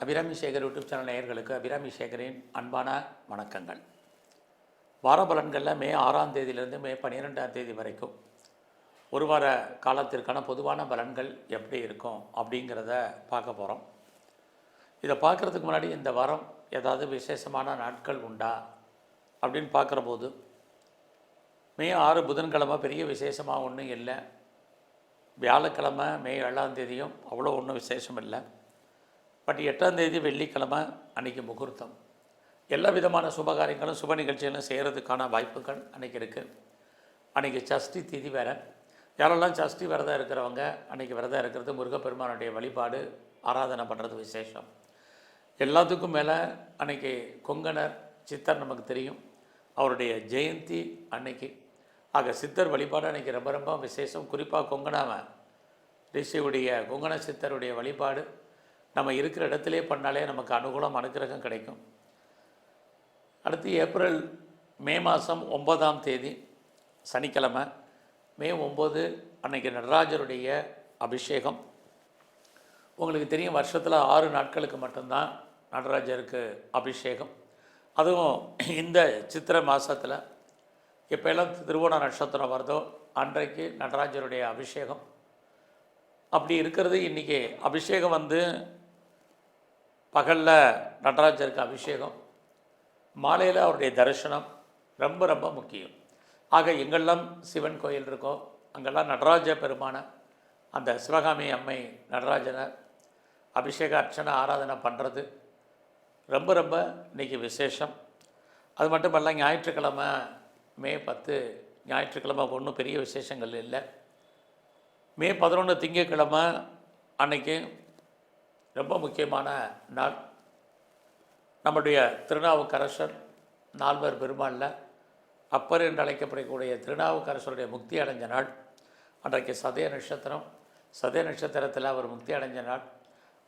Abirami Sekar YouTube channel நேயர்களுக்கு அபிராமி சேகரின் அன்பான வணக்கங்கள். வார பலன்களில் மே 6ஆம் தேதியிலிருந்து மே 12ஆம் தேதி வரைக்கும் ஒரு வார காலத்திற்கான பொதுவான பலன்கள் எப்படி இருக்கும் அப்படிங்கிறத பார்க்க போகிறோம். இதை பார்க்குறதுக்கு முன்னாடி இந்த வாரம் ஏதாவது விசேஷமான நாட்கள் உண்டா அப்படின்னு பார்க்குற போது மே 6 புதன்கிழமை பெரிய விசேஷமாக ஒன்றும் இல்லை. வியாழக்கிழமை மே 7ஆம் தேதியும் அவ்வளோ ஒன்றும் விசேஷம் இல்லை. பட் 8ஆம் தேதி வெள்ளிக்கிழமை அன்றைக்கி முகூர்த்தம். எல்லா விதமான சுபகாரியங்களும் சுப நிகழ்ச்சிகளும் செய்கிறதுக்கான வாய்ப்புகள் அன்றைக்கி இருக்குது. அன்றைக்கி சஷ்டி திதி வேறு. யாரெல்லாம் சஷ்டி விரதம் இருக்கிறவங்க அன்றைக்கி விரதம் இருக்கிறது, முருகப்பெருமானுடைய வழிபாடு ஆராதனை பண்ணுறது விசேஷம். எல்லாத்துக்கும் மேலே அன்றைக்கி கொங்கணர் சித்தர் நமக்கு தெரியும், அவருடைய ஜெயந்தி அன்னைக்கு. ஆக சித்தர் வழிபாடு அன்றைக்கி ரொம்ப ரொம்ப விசேஷம். குறிப்பாக கொங்கண ரிஷியுடைய கொங்கண சித்தருடைய வழிபாடு நம்ம இருக்கிற இடத்துலே பண்ணாலே நமக்கு அனுகூலம் அனுக்கிரகம் கிடைக்கும். அடுத்து மே மாதம் 9ஆம் தேதி சனிக்கிழமை மே 9 அன்றைக்கி நடராஜருடைய அபிஷேகம். உங்களுக்கு தெரியும், வருஷத்தில் 6 நாட்களுக்கு மட்டும்தான் நடராஜருக்கு அபிஷேகம். அதுவும் இந்த சித்திரை மாதத்தில் எப்போல்லாம் திருவோண நட்சத்திரம் வருதோ அன்றைக்கு நடராஜருடைய அபிஷேகம். அப்படி இருக்கிறது. இன்றைக்கி அபிஷேகம் பகலில் நடராஜருக்கு அபிஷேகம், மாலையில் அவருடைய தரிசனம் ரொம்ப ரொம்ப முக்கியம். ஆக எங்கெல்லாம் சிவன் கோயில் இருக்கோ அங்கெல்லாம் நடராஜ பெருமான அந்த சிவகாமி அம்மை நடராஜனை அபிஷேக அர்ச்சனை ஆராதனை பண்ணுறது ரொம்ப ரொம்ப இன்றைக்கி விசேஷம். அது மட்டும் இல்லை, ஞாயிற்றுக்கிழமை மே 10 ஞாயிற்றுக்கிழமை ஒன்றும் பெரிய விசேஷங்கள் இல்லை. மே 11 திங்கட்கிழமை அன்றைக்கி ரொம்ப முக்கியமான நாள். நம்முடைய திருநாவுக்கரசர் நால்வர் பெருமாளில் அப்பர் என்று அழைக்கப்படக்கூடிய திருநாவுக்கரசருடைய முக்தி அடைஞ்ச நாள். அன்றைக்கு சதய நட்சத்திரம். சதய நட்சத்திரத்தில் அவர் முக்தி அடைஞ்ச நாள்.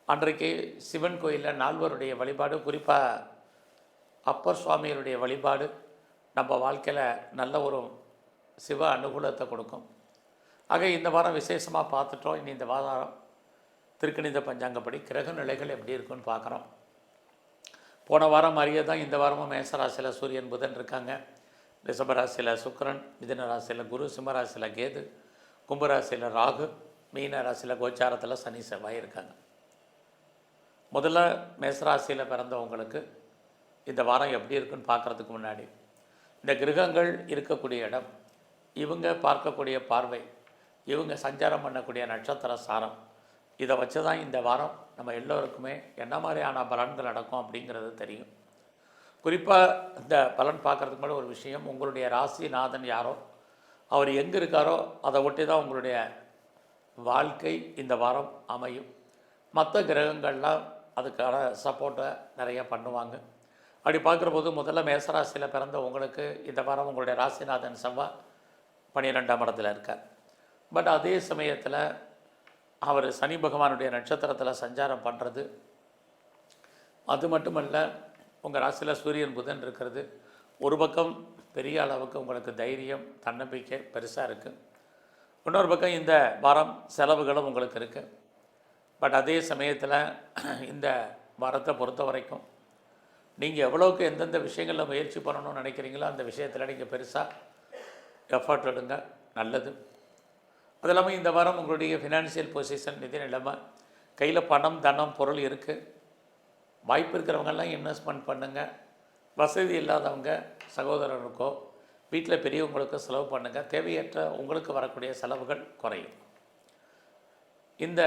அன்றைக்கு சிவன் கோயிலில் நால்வருடைய வழிபாடு, குறிப்பாக அப்பர் சுவாமியுடைய வழிபாடு நம்ம வாழ்க்கையில் நல்ல ஒரு சிவ அனுகூலத்தை கொடுக்கும். ஆக இந்த வாரம் விசேஷமாக பார்த்துட்டோம். இனி இந்த வாரம் திருக்கணித பஞ்சாங்கப்படி கிரக நிலைகள் எப்படி இருக்குன்னு பார்க்குறோம். போன வாரம் மாதிரியே தான் இந்த வாரமும் மேசராசியில் சூரியன் புதன் இருக்காங்க, ரிஷபராசியில் சுக்கிரன், மிதுன ராசியில் குரு, சிம்மராசியில் கேது, கும்பராசியில் ராகு, மீன ராசியில் கோச்சாரத்தில் சனி செவ்வாய் இருக்காங்க. முதல்ல மேசராசியில் பிறந்தவங்களுக்கு இந்த வாரம் எப்படி இருக்குன்னு பார்க்குறதுக்கு முன்னாடி இந்த கிரகங்கள் இருக்கக்கூடிய இடம், இவங்க பார்க்கக்கூடிய பார்வை, இவங்க சஞ்சாரம் பண்ணக்கூடிய நட்சத்திர சாரம், இதை வச்சு தான் இந்த வாரம் நம்ம எல்லோருக்குமே என்ன மாதிரியான பலன்கள் நடக்கும் அப்படிங்கிறது தெரியும். குறிப்பாக இந்த பலன் பார்க்குறதுக்கு முன்னாடி ஒரு விஷயம், உங்களுடைய ராசிநாதன் யாரோ அவர் எங்கே இருக்காரோ அதை ஒட்டி தான் உங்களுடைய வாழ்க்கை இந்த வாரம் அமையும். மற்ற கிரகங்கள்லாம் அதுக்கான சப்போர்ட்டை நிறைய பண்ணுவாங்க. அப்படி பார்க்குற போது முதல்ல மேசராசியில் பிறந்த உங்களுக்கு இந்த வாரம் உங்களுடைய ராசிநாதன் செவ்வாய் 12ஆம் இடத்துல இருக்கார். பட் அதே சமயத்தில் அவர் சனி பகவானுடைய நட்சத்திரத்தில் சஞ்சாரம் பண்ணுறது, அது மட்டுமல்ல உங்கள் ராசியில் சூரியன் புதன் இருக்கிறது. ஒரு பக்கம் பெரிய அளவுக்கு உங்களுக்கு தைரியம் தன்னம்பிக்கை பெருசாக இருக்குது. இன்னொரு பக்கம் இந்த வாரம் செலவுகளும் உங்களுக்கு இருக்குது. பட் அதே சமயத்தில் இந்த வாரத்தை பொறுத்த வரைக்கும் நீங்கள் எவ்வளோக்கு எந்தெந்த விஷயங்களில் முயற்சி பண்ணணும்னு நினைக்கிறீங்களோ அந்த விஷயத்தில் நீங்கள் பெருசாக எஃபர்ட் எடுங்க, நல்லது. அது இல்லாமல் இந்த வாரம் உங்களுடைய ஃபினான்ஷியல் பொசிஷன், நிதி நிலைமை, கையில் பணம் தனம் பொருள் இருக்குது. வாய்ப்பு இருக்கிறவங்கெல்லாம் இன்வெஸ்ட்மெண்ட் பண்ணுங்கள். வசதி இல்லாதவங்க சகோதரருக்கோ வீட்டில் பெரியவங்களுக்கோ செலவு பண்ணுங்கள். தேவையற்ற உங்களுக்கு வரக்கூடிய செலவுகள் குறையும். இந்த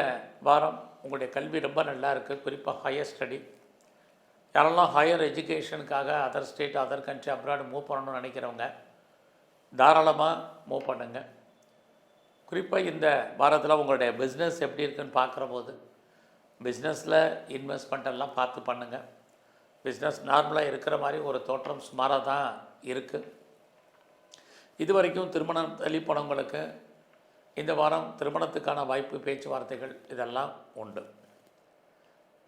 வாரம் உங்களுடைய கல்வி ரொம்ப நல்லா இருக்குது. குறிப்பாக ஹையர் ஸ்டடி, யாரெல்லாம் ஹையர் எஜுகேஷனுக்காக other state other country abroad move பண்ணணும்னு நினைக்கிறவங்க தாராளமாக மூவ் பண்ணுங்கள். குறிப்பாக இந்த வாரத்தில் உங்களுடைய பிஸ்னஸ் எப்படி இருக்குன்னு பார்க்குற போது பிஸ்னஸில் இன்வெஸ்ட்மெண்ட்டெல்லாம் பார்த்து பண்ணுங்கள். பிஸ்னஸ் நார்மலாக இருக்கிற மாதிரி ஒரு தோற்றம் சுமாராக தான் இருக்குது. இது வரைக்கும் திருமணம் தள்ளி போனவங்களுக்கு இந்த வாரம் திருமணத்துக்கான வாய்ப்பு, பேச்சுவார்த்தைகள் இதெல்லாம் உண்டு.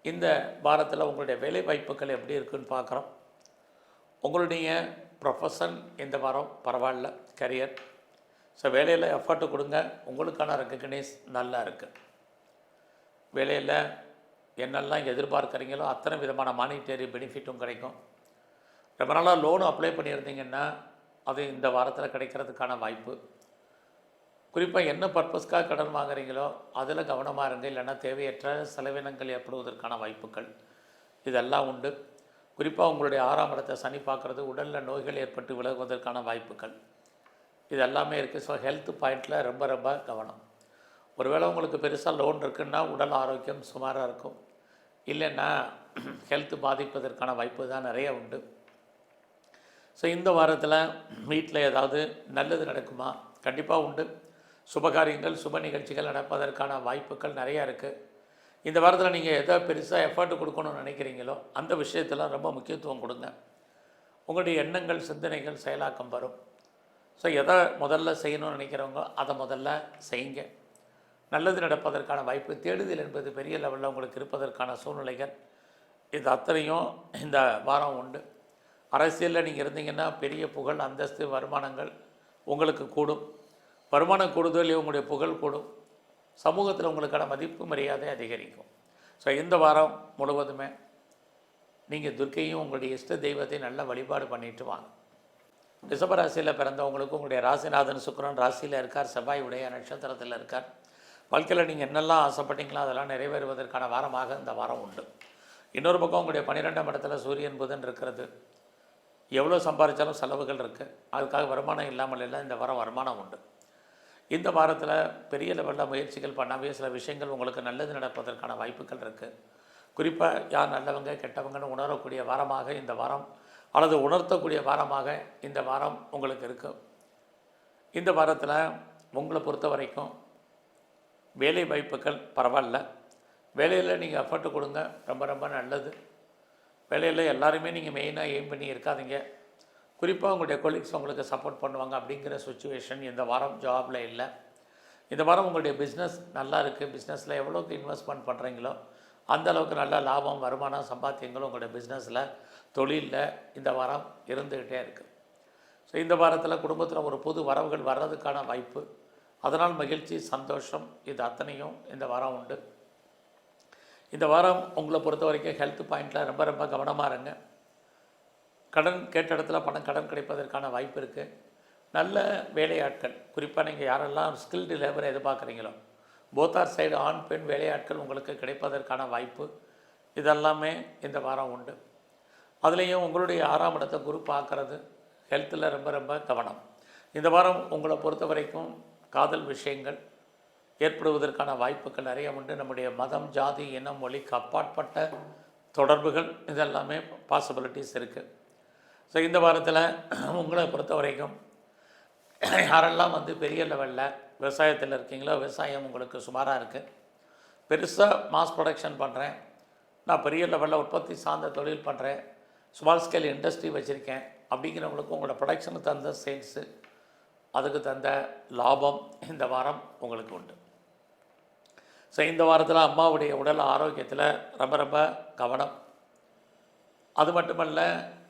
இந்த வாரத்தில் உங்களுடைய வேலை வாய்ப்புகள் எப்படி இருக்குன்னு பார்க்குறோம். உங்களுடைய ப்ரொஃபஷன் இந்த வாரம் பரவாயில்ல, கரியர். ஸோ வேலையில் எஃபர்ட்டு கொடுங்க, உங்களுக்கான ரெக்கக்னைஸ் நல்லா இருக்குது. வேலையில் என்னெல்லாம் எதிர்பார்க்குறீங்களோ அத்தனை விதமான மானிட்டரி பெனிஃபிட்டும் கிடைக்கும். ரொம்ப நாளாக லோன் அப்ளை பண்ணியிருந்தீங்கன்னா அது இந்த வாரத்தில் கிடைக்கிறதுக்கான வாய்ப்பு. குறிப்பாக என்ன பர்பஸ்க்காக கடன் வாங்குறீங்களோ அதில் கவனமாக இருங்க, இல்லைன்னா தேவையற்ற செலவினங்கள் ஏற்படுவதற்கான வாய்ப்புகள் இதெல்லாம் உண்டு. குறிப்பாக உங்களுடைய 6ஆம் இடத்தை சனி பார்க்குறது, உடலில் நோய்கள் ஏற்பட்டு விலகுவதற்கான வாய்ப்புகள் இது எல்லாமே இருக்குது. ஸோ ஹெல்த் பாயிண்டில் ரொம்ப ரொம்ப கவனம். ஒருவேளை உங்களுக்கு பெருசாக லோன் இருக்குன்னா உடல் ஆரோக்கியம் சுமாராக இருக்கும், இல்லைன்னா ஹெல்த் பாதிப்பதற்கான வாய்ப்பு தான் நிறைய உண்டு. ஸோ இந்த வாரத்தில் வீட்டில் ஏதாவது நல்லது நடக்குமா? கண்டிப்பாக உண்டு. சுபகாரியங்கள் சுப நிகழ்ச்சிகள் நடப்பதற்கான வாய்ப்புகள் நிறையா இருக்குது. இந்த வாரத்தில் நீங்கள் எதை பெருசாக எஃபர்ட் கொடுக்கணும்னு நினைக்கிறீங்களோ அந்த விஷயத்தில் ரொம்ப முக்கியத்துவம் கொடுங்க. உங்களுடைய எண்ணங்கள் சிந்தனைகள் செயலாக்கம் வரும். ஸோ எதை முதல்ல செய்யணும்னு நினைக்கிறவங்க அதை முதல்ல செய்யுங்க. நல்லது நடப்பதற்கான வாய்ப்பு, தேடுதல் என்பது பெரிய லெவலில் உங்களுக்கு இருப்பதற்கான சூழ்நிலைகள் இது அத்தனையும் இந்த வாரம் உண்டு. அரசியலில் நீங்கள் இருந்தீங்கன்னா பெரிய புகழ் அந்தஸ்து வருமானங்கள் உங்களுக்கு கூடும். வருமானம் கூடுதல் உங்களுடைய புகழ் கூடும். சமூகத்தில் உங்களுக்கான மதிப்பு மரியாதை அதிகரிக்கும். ஸோ இந்த வாரம் முழுவதுமே நீங்கள் துர்க்கையும் உங்களுடைய இஷ்ட தெய்வத்தை நல்ல வழிபாடு பண்ணிட்டு வாங்க. ரிஷபராசியில் பிறந்தவங்களுக்கு உங்களுடைய ராசிநாதன் சுக்கிரன் ராசியில் இருக்கார், செவ்வாய் உடைய நட்சத்திரத்தில் இருக்கார். வாழ்க்கையில் நீங்கள் என்னெல்லாம் ஆசைப்பட்டீங்களோ அதெல்லாம் நிறைவேறுவதற்கான வாரமாக இந்த வாரம் உண்டு. இன்னொரு பக்கம் உங்களுடைய 12ஆம் இடத்துல சூரியன் புதன் இருக்கிறது. எவ்வளோ சம்பாதிச்சாலும் செலவுகள் இருக்குது, அதுக்காக வருமானம் இல்லாமல் இல்லை. இந்த வாரம் வருமானம் உண்டு. இந்த வாரத்தில் பெரிய லெவலில் முயற்சிகள் பண்ணாவே சில விஷயங்கள் உங்களுக்கு நல்லது நடப்பதற்கான வாய்ப்புகள் இருக்குது. குறிப்பாக யார் நல்லவங்க கெட்டவங்கன்னு உணரக்கூடிய வாரமாக இந்த வாரம், அல்லது உணர்த்தக்கூடிய வாரமாக இந்த வாரம் உங்களுக்கு இருக்குது. இந்த வாரத்தில் உங்களை பொறுத்த வரைக்கும் வேலை வாய்ப்புகள் பரவாயில்ல. வேலையில் நீங்கள் எஃபர்ட் கொடுங்க, ரொம்ப ரொம்ப நல்லது. வேலையில் எல்லாருமே நீங்கள் மெயினாக எய்ம் பண்ணி இருக்காதீங்க. குறிப்பாக உங்களுடைய கொலீக்ஸ் உங்களுக்கு சப்போர்ட் பண்ணுவாங்க அப்படிங்கிற சுச்சுவேஷன் இந்த வாரம் ஜாபில் இல்லை. இந்த வாரம் உங்களுடைய பிஸ்னஸ் நல்லா இருக்குது. பிஸ்னஸில் எவ்வளோக்கு இன்வெஸ்ட்மெண்ட் பண்ணுறீங்களோ அந்த அளவுக்கு நல்ல லாபம் வருமானம் சம்பாத்தியங்களும் உங்களுடைய பிஸ்னஸில் தொழிலில் இந்த வாரம் இருந்துக்கிட்டே இருக்குது. ஸோ இந்த வாரத்தில் குடும்பத்தில் ஒரு புது வரவுகள் வர்றதுக்கான வாய்ப்பு, அதனால் மகிழ்ச்சி சந்தோஷம் இது அத்தனையும் இந்த வாரம் உண்டு. இந்த வாரம் உங்களை பொறுத்த வரைக்கும் ஹெல்த் பாயிண்டில் ரொம்ப ரொம்ப கவனமாக இருங்க. கடன் கேட்ட இடத்துல கடன் கிடைப்பதற்கான வாய்ப்பு இருக்குது. நல்ல வேலையாட்கள், குறிப்பாக நீங்கள் யாரெல்லாம் ஸ்கில்டு லேபரை எதிர்பார்க்குறீங்களோ போத்தார் சைடு ஆண் பெண் வேலையாட்கள் உங்களுக்கு கிடைப்பதற்கான வாய்ப்பு இதெல்லாமே இந்த வாரம் உண்டு. அதுலேயும் உங்களுடைய 6ஆம் இடத்தை குரு பார்க்குறது, ஹெல்த்தில் ரொம்ப ரொம்ப கவனம். இந்த வாரம் உங்களை பொறுத்த வரைக்கும் காதல் விஷயங்கள் ஏற்படுவதற்கான வாய்ப்புகள் நிறைய உண்டு. நம்முடைய மதம் ஜாதி இனம் மொழிக்கு அப்பாற்பட்ட தொடர்புகள் இதெல்லாமே பாசிபிலிட்டிஸ் இருக்குது. ஸோ இந்த வாரத்தில் உங்களை பொறுத்த வரைக்கும் யாரெல்லாம் பெரிய லெவலில் விவசாயத்தில் இருக்கீங்களோ விவசாயம் உங்களுக்கு சுமாராக இருக்குது. பெருசாக மாஸ் ப்ரொடக்ஷன் பண்ணுறேன், நான் பெரிய லெவலில் உற்பத்தி சார்ந்த தொழில் பண்ணுறேன், ஸ்மால் ஸ்கேல் இண்டஸ்ட்ரி வச்சுருக்கேன் அப்படிங்கிறவங்களுக்கு உங்களோட ப்ரொடக்ஷனுக்கு தந்த சேல்ஸு அதுக்கு தந்த லாபம் இந்த வாரம் உங்களுக்கு உண்டு. ஸோ இந்த வாரத்தில் அம்மாவுடைய உடல் ஆரோக்கியத்தில் ரொம்ப ரொம்ப கவனம். அது மட்டுமல்ல,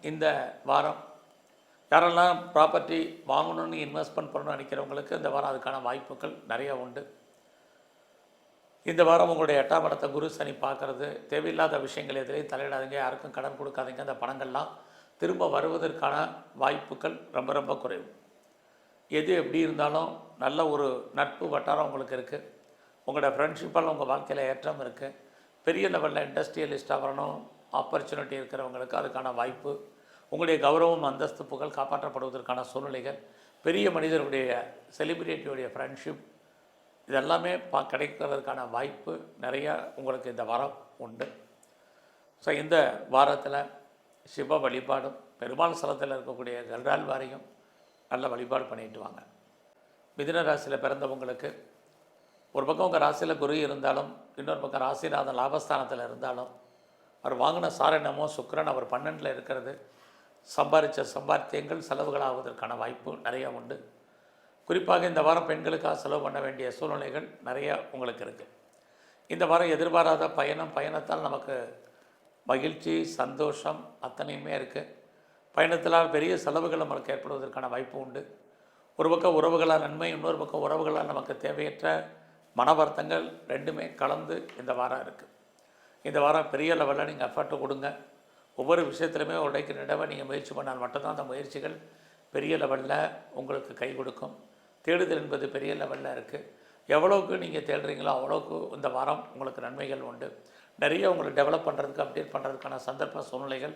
இந்த வாரம் யாரெல்லாம் ப்ராப்பர்ட்டி வாங்கணும்னு இன்வெஸ்ட்மெண்ட் பண்ணணும்னு நினைக்கிறவங்களுக்கு இந்த வாரம் அதுக்கான வாய்ப்புகள் நிறையா உண்டு. இந்த வாரம் உங்களுடைய 8ஆம் இடத்தை குரு சனி பார்க்குறது, தேவையில்லாத விஷயங்கள் எதிரையும் தலையிடாதீங்க, யாருக்கும் கடன் கொடுக்காதீங்க. அந்த பணங்கள்லாம் திரும்ப வருவதற்கான வாய்ப்புகள் ரொம்ப ரொம்ப குறைவு. எது எப்படி இருந்தாலும் நல்ல ஒரு நட்பு வட்டாரம் உங்களுக்கு இருக்குது. உங்களோட ஃப்ரெண்ட்ஷிப்பால் உங்கள் வாழ்க்கையில் ஏற்றம் இருக்குது. பெரிய லெவலில் இண்டஸ்ட்ரியலிஸ்ட்டாக வரணும் ஆப்பர்ச்சுனிட்டி இருக்கிறவங்களுக்கு அதுக்கான வாய்ப்பு. உங்களுடைய கௌரவம் அந்தஸ்து புகழ் காப்பாற்றப்படுவதற்கான சூழ்நிலைகள், பெரிய மனிதர்களுடைய செலிபிரிட்டியுடைய ஃப்ரெண்ட்ஷிப் இதெல்லாமே கிடைக்கிறதுக்கான வாய்ப்பு நிறையா உங்களுக்கு இந்த வாரம் உண்டு. ஸோ இந்த வாரத்தில் சிவ வழிபாடும் பெருமாள் ஸ்தலத்தில் இருக்கக்கூடிய கருடாழ்வாரையும் நல்ல வழிபாடு பண்ணிட்டு வாங்க. மிதுன ராசியில் பிறந்தவங்களுக்கு ஒரு பக்கம் உங்கள் ராசியில் குரு இருந்தாலும், இன்னொரு பக்கம் ராசிநாதன் லாபஸ்தானத்தில் இருந்தாலும், அவர் வாங்கின சாரணமோ சுக்கிரன் அவர் 12ல் இருக்கிறது சம்பாதித்த சம்பாத்தியங்கள் செலவுகளாவதற்கான வாய்ப்பு நிறையா உண்டு. குறிப்பாக இந்த வாரம் பெண்களுக்காக செலவு பண்ண வேண்டிய சூழ்நிலைகள் நிறையா உங்களுக்கு இருக்குது. இந்த வாரம் எதிர்பாராத பயணத்தால் நமக்கு மகிழ்ச்சி சந்தோஷம் அத்தனையுமே இருக்குது. பயணத்தினால் பெரிய செலவுகள் நமக்கு ஏற்படுவதற்கான வாய்ப்பு உண்டு. ஒரு பக்கம் உறவுகளால் நன்மை, இன்னொரு பக்கம் உறவுகளால் நமக்கு தேவையற்ற மன வருத்தங்கள் ரெண்டுமே கலந்து இந்த வாரம் இருக்குது. இந்த வாரம் பெரிய லெவலில் நீங்கள் எஃபர்ட்டு கொடுங்க. ஒவ்வொரு விஷயத்துலையுமே உடைக்கிற தடவை நீங்கள் முயற்சி பண்ணால் மட்டும்தான் அந்த முயற்சிகள் பெரிய லெவலில் உங்களுக்கு கை கொடுக்கும். தேடுதல் என்பது பெரிய லெவலில் இருக்குது. எவ்வளோக்கு நீங்கள் தேடுறீங்களோ அவ்வளோக்கு இந்த வாரம் உங்களுக்கு நன்மைகள் உண்டு. நிறைய உங்களை டெவலப் பண்ணுறதுக்கு, அப்டேட் பண்ணுறதுக்கான சந்தர்ப்ப சூழ்நிலைகள்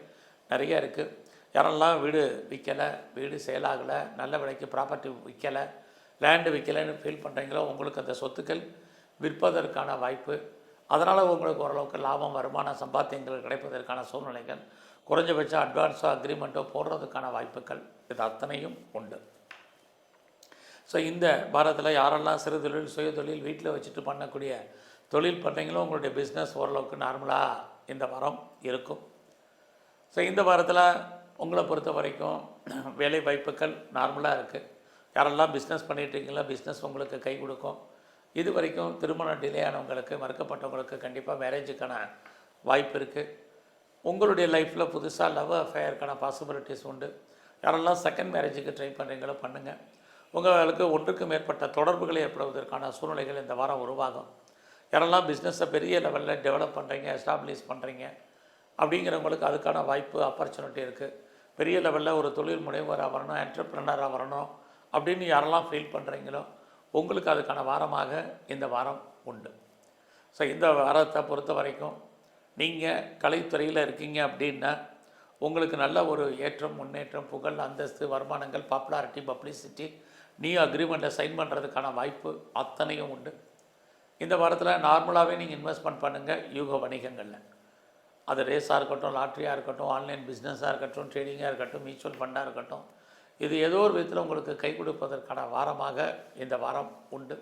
நிறைய இருக்குது. யாரெல்லாம் வீடு விற்கலை, வீடு சேலாகலை, நல்ல விலைக்கு ப்ராப்பர்ட்டி விற்கலை, லேண்டு விற்கலைன்னு ஃபீல் பண்ணுறீங்களோ உங்களுக்கு அந்த சொத்துக்கள் விற்பதற்கான வாய்ப்பு, அதனால் உங்களுக்கு ஓரளவுக்கு லாபம், வருமானம், சம்பாத்தியங்கள் கிடைப்பதற்கான சூழ்நிலைகள், குறைஞ்சபட்சம் அட்வான்ஸோ அக்ரிமெண்ட்டோ போடுறதுக்கான வாய்ப்புகள் இது அத்தனையும் உண்டு. ஸோ இந்த வாரத்தில் யாரெல்லாம் சிறு தொழில், சுய தொழில், வீட்டில் வச்சுட்டு பண்ணக்கூடிய தொழில் பண்ணுறீங்களோ உங்களுடைய பிஸ்னஸ் ஓரளவுக்கு நார்மலாக இந்த வாரம் இருக்கும். ஸோ இந்த வாரத்தில் உங்களை பொறுத்த வரைக்கும் வேலை வாய்ப்புகள் நார்மலாக இருக்குது. யாரெல்லாம் பிஸ்னஸ் பண்ணிகிட்ருக்கீங்களோ பிஸ்னஸ் உங்களுக்கு கை கொடுக்கும். இது வரைக்கும் திருமணம் டிலே ஆனவங்களுக்கு, மறுக்கப்பட்டவங்களுக்கு கண்டிப்பாக மேரேஜுக்கான வாய்ப்பு இருக்குது. உங்களுடைய லைஃப்பில் புதுசாக லவ் அஃபேருக்கான பாசிபிலிட்டிஸ் உண்டு. யாரெல்லாம் செகண்ட் மேரேஜுக்கு ட்ரை பண்ணுறீங்களோ பண்ணுங்கள். உங்களுக்கு ஒன்றுக்கு மேற்பட்ட தொடர்புகளை ஏற்படுவதற்கான சூழ்நிலைகள் இந்த வாரம் உருவாகும். யாரெல்லாம் பிஸ்னஸை பெரிய லெவலில் டெவலப் பண்ணுறீங்க, எஸ்டாப்ளிஷ் பண்ணுறீங்க அப்படிங்கிறவங்களுக்கு அதுக்கான வாய்ப்பு, ஆப்பர்ச்சுனிட்டி இருக்குது. பெரிய லெவலில் ஒரு தொழில் முனைவராக வரணும், என்டர்ப்ரனராக வரணும் அப்படின்னு யாரெல்லாம் ஃபீல் பண்ணுறீங்களோ உங்களுக்கு அதுக்கான வாரமாக இந்த வாரம் உண்டு. ஸோ இந்த வாரத்தை பொறுத்த வரைக்கும் நீங்கள் கலைத்துறையில் இருக்கீங்க அப்படின்னா உங்களுக்கு நல்ல ஒரு ஏற்றம், முன்னேற்றம், புகழ், அந்தஸ்து, வருமானங்கள், பாப்புலாரிட்டி, பப்ளிசிட்டி, அக்ரிமெண்ட்டில் சைன் பண்ணுறதுக்கான வாய்ப்பு அத்தனையும் உண்டு. இந்த வாரத்தில் நார்மலாகவே நீங்கள் இன்வெஸ்ட்மெண்ட் பண்ணுங்கள். யூக வணிகங்களில் அது ரேஸாக இருக்கட்டும், லாட்ரியாக இருக்கட்டும், ஆன்லைன் பிஸ்னஸாக இருக்கட்டும், ட்ரேடிங்காக இருக்கட்டும், மியூச்சுவல் ஃபண்டாக இருக்கட்டும், இது ஏதோ ஒரு விதத்தில் உங்களுக்கு கை கொடுப்பதற்கான வாரமாக இந்த வாரம் உண்டு.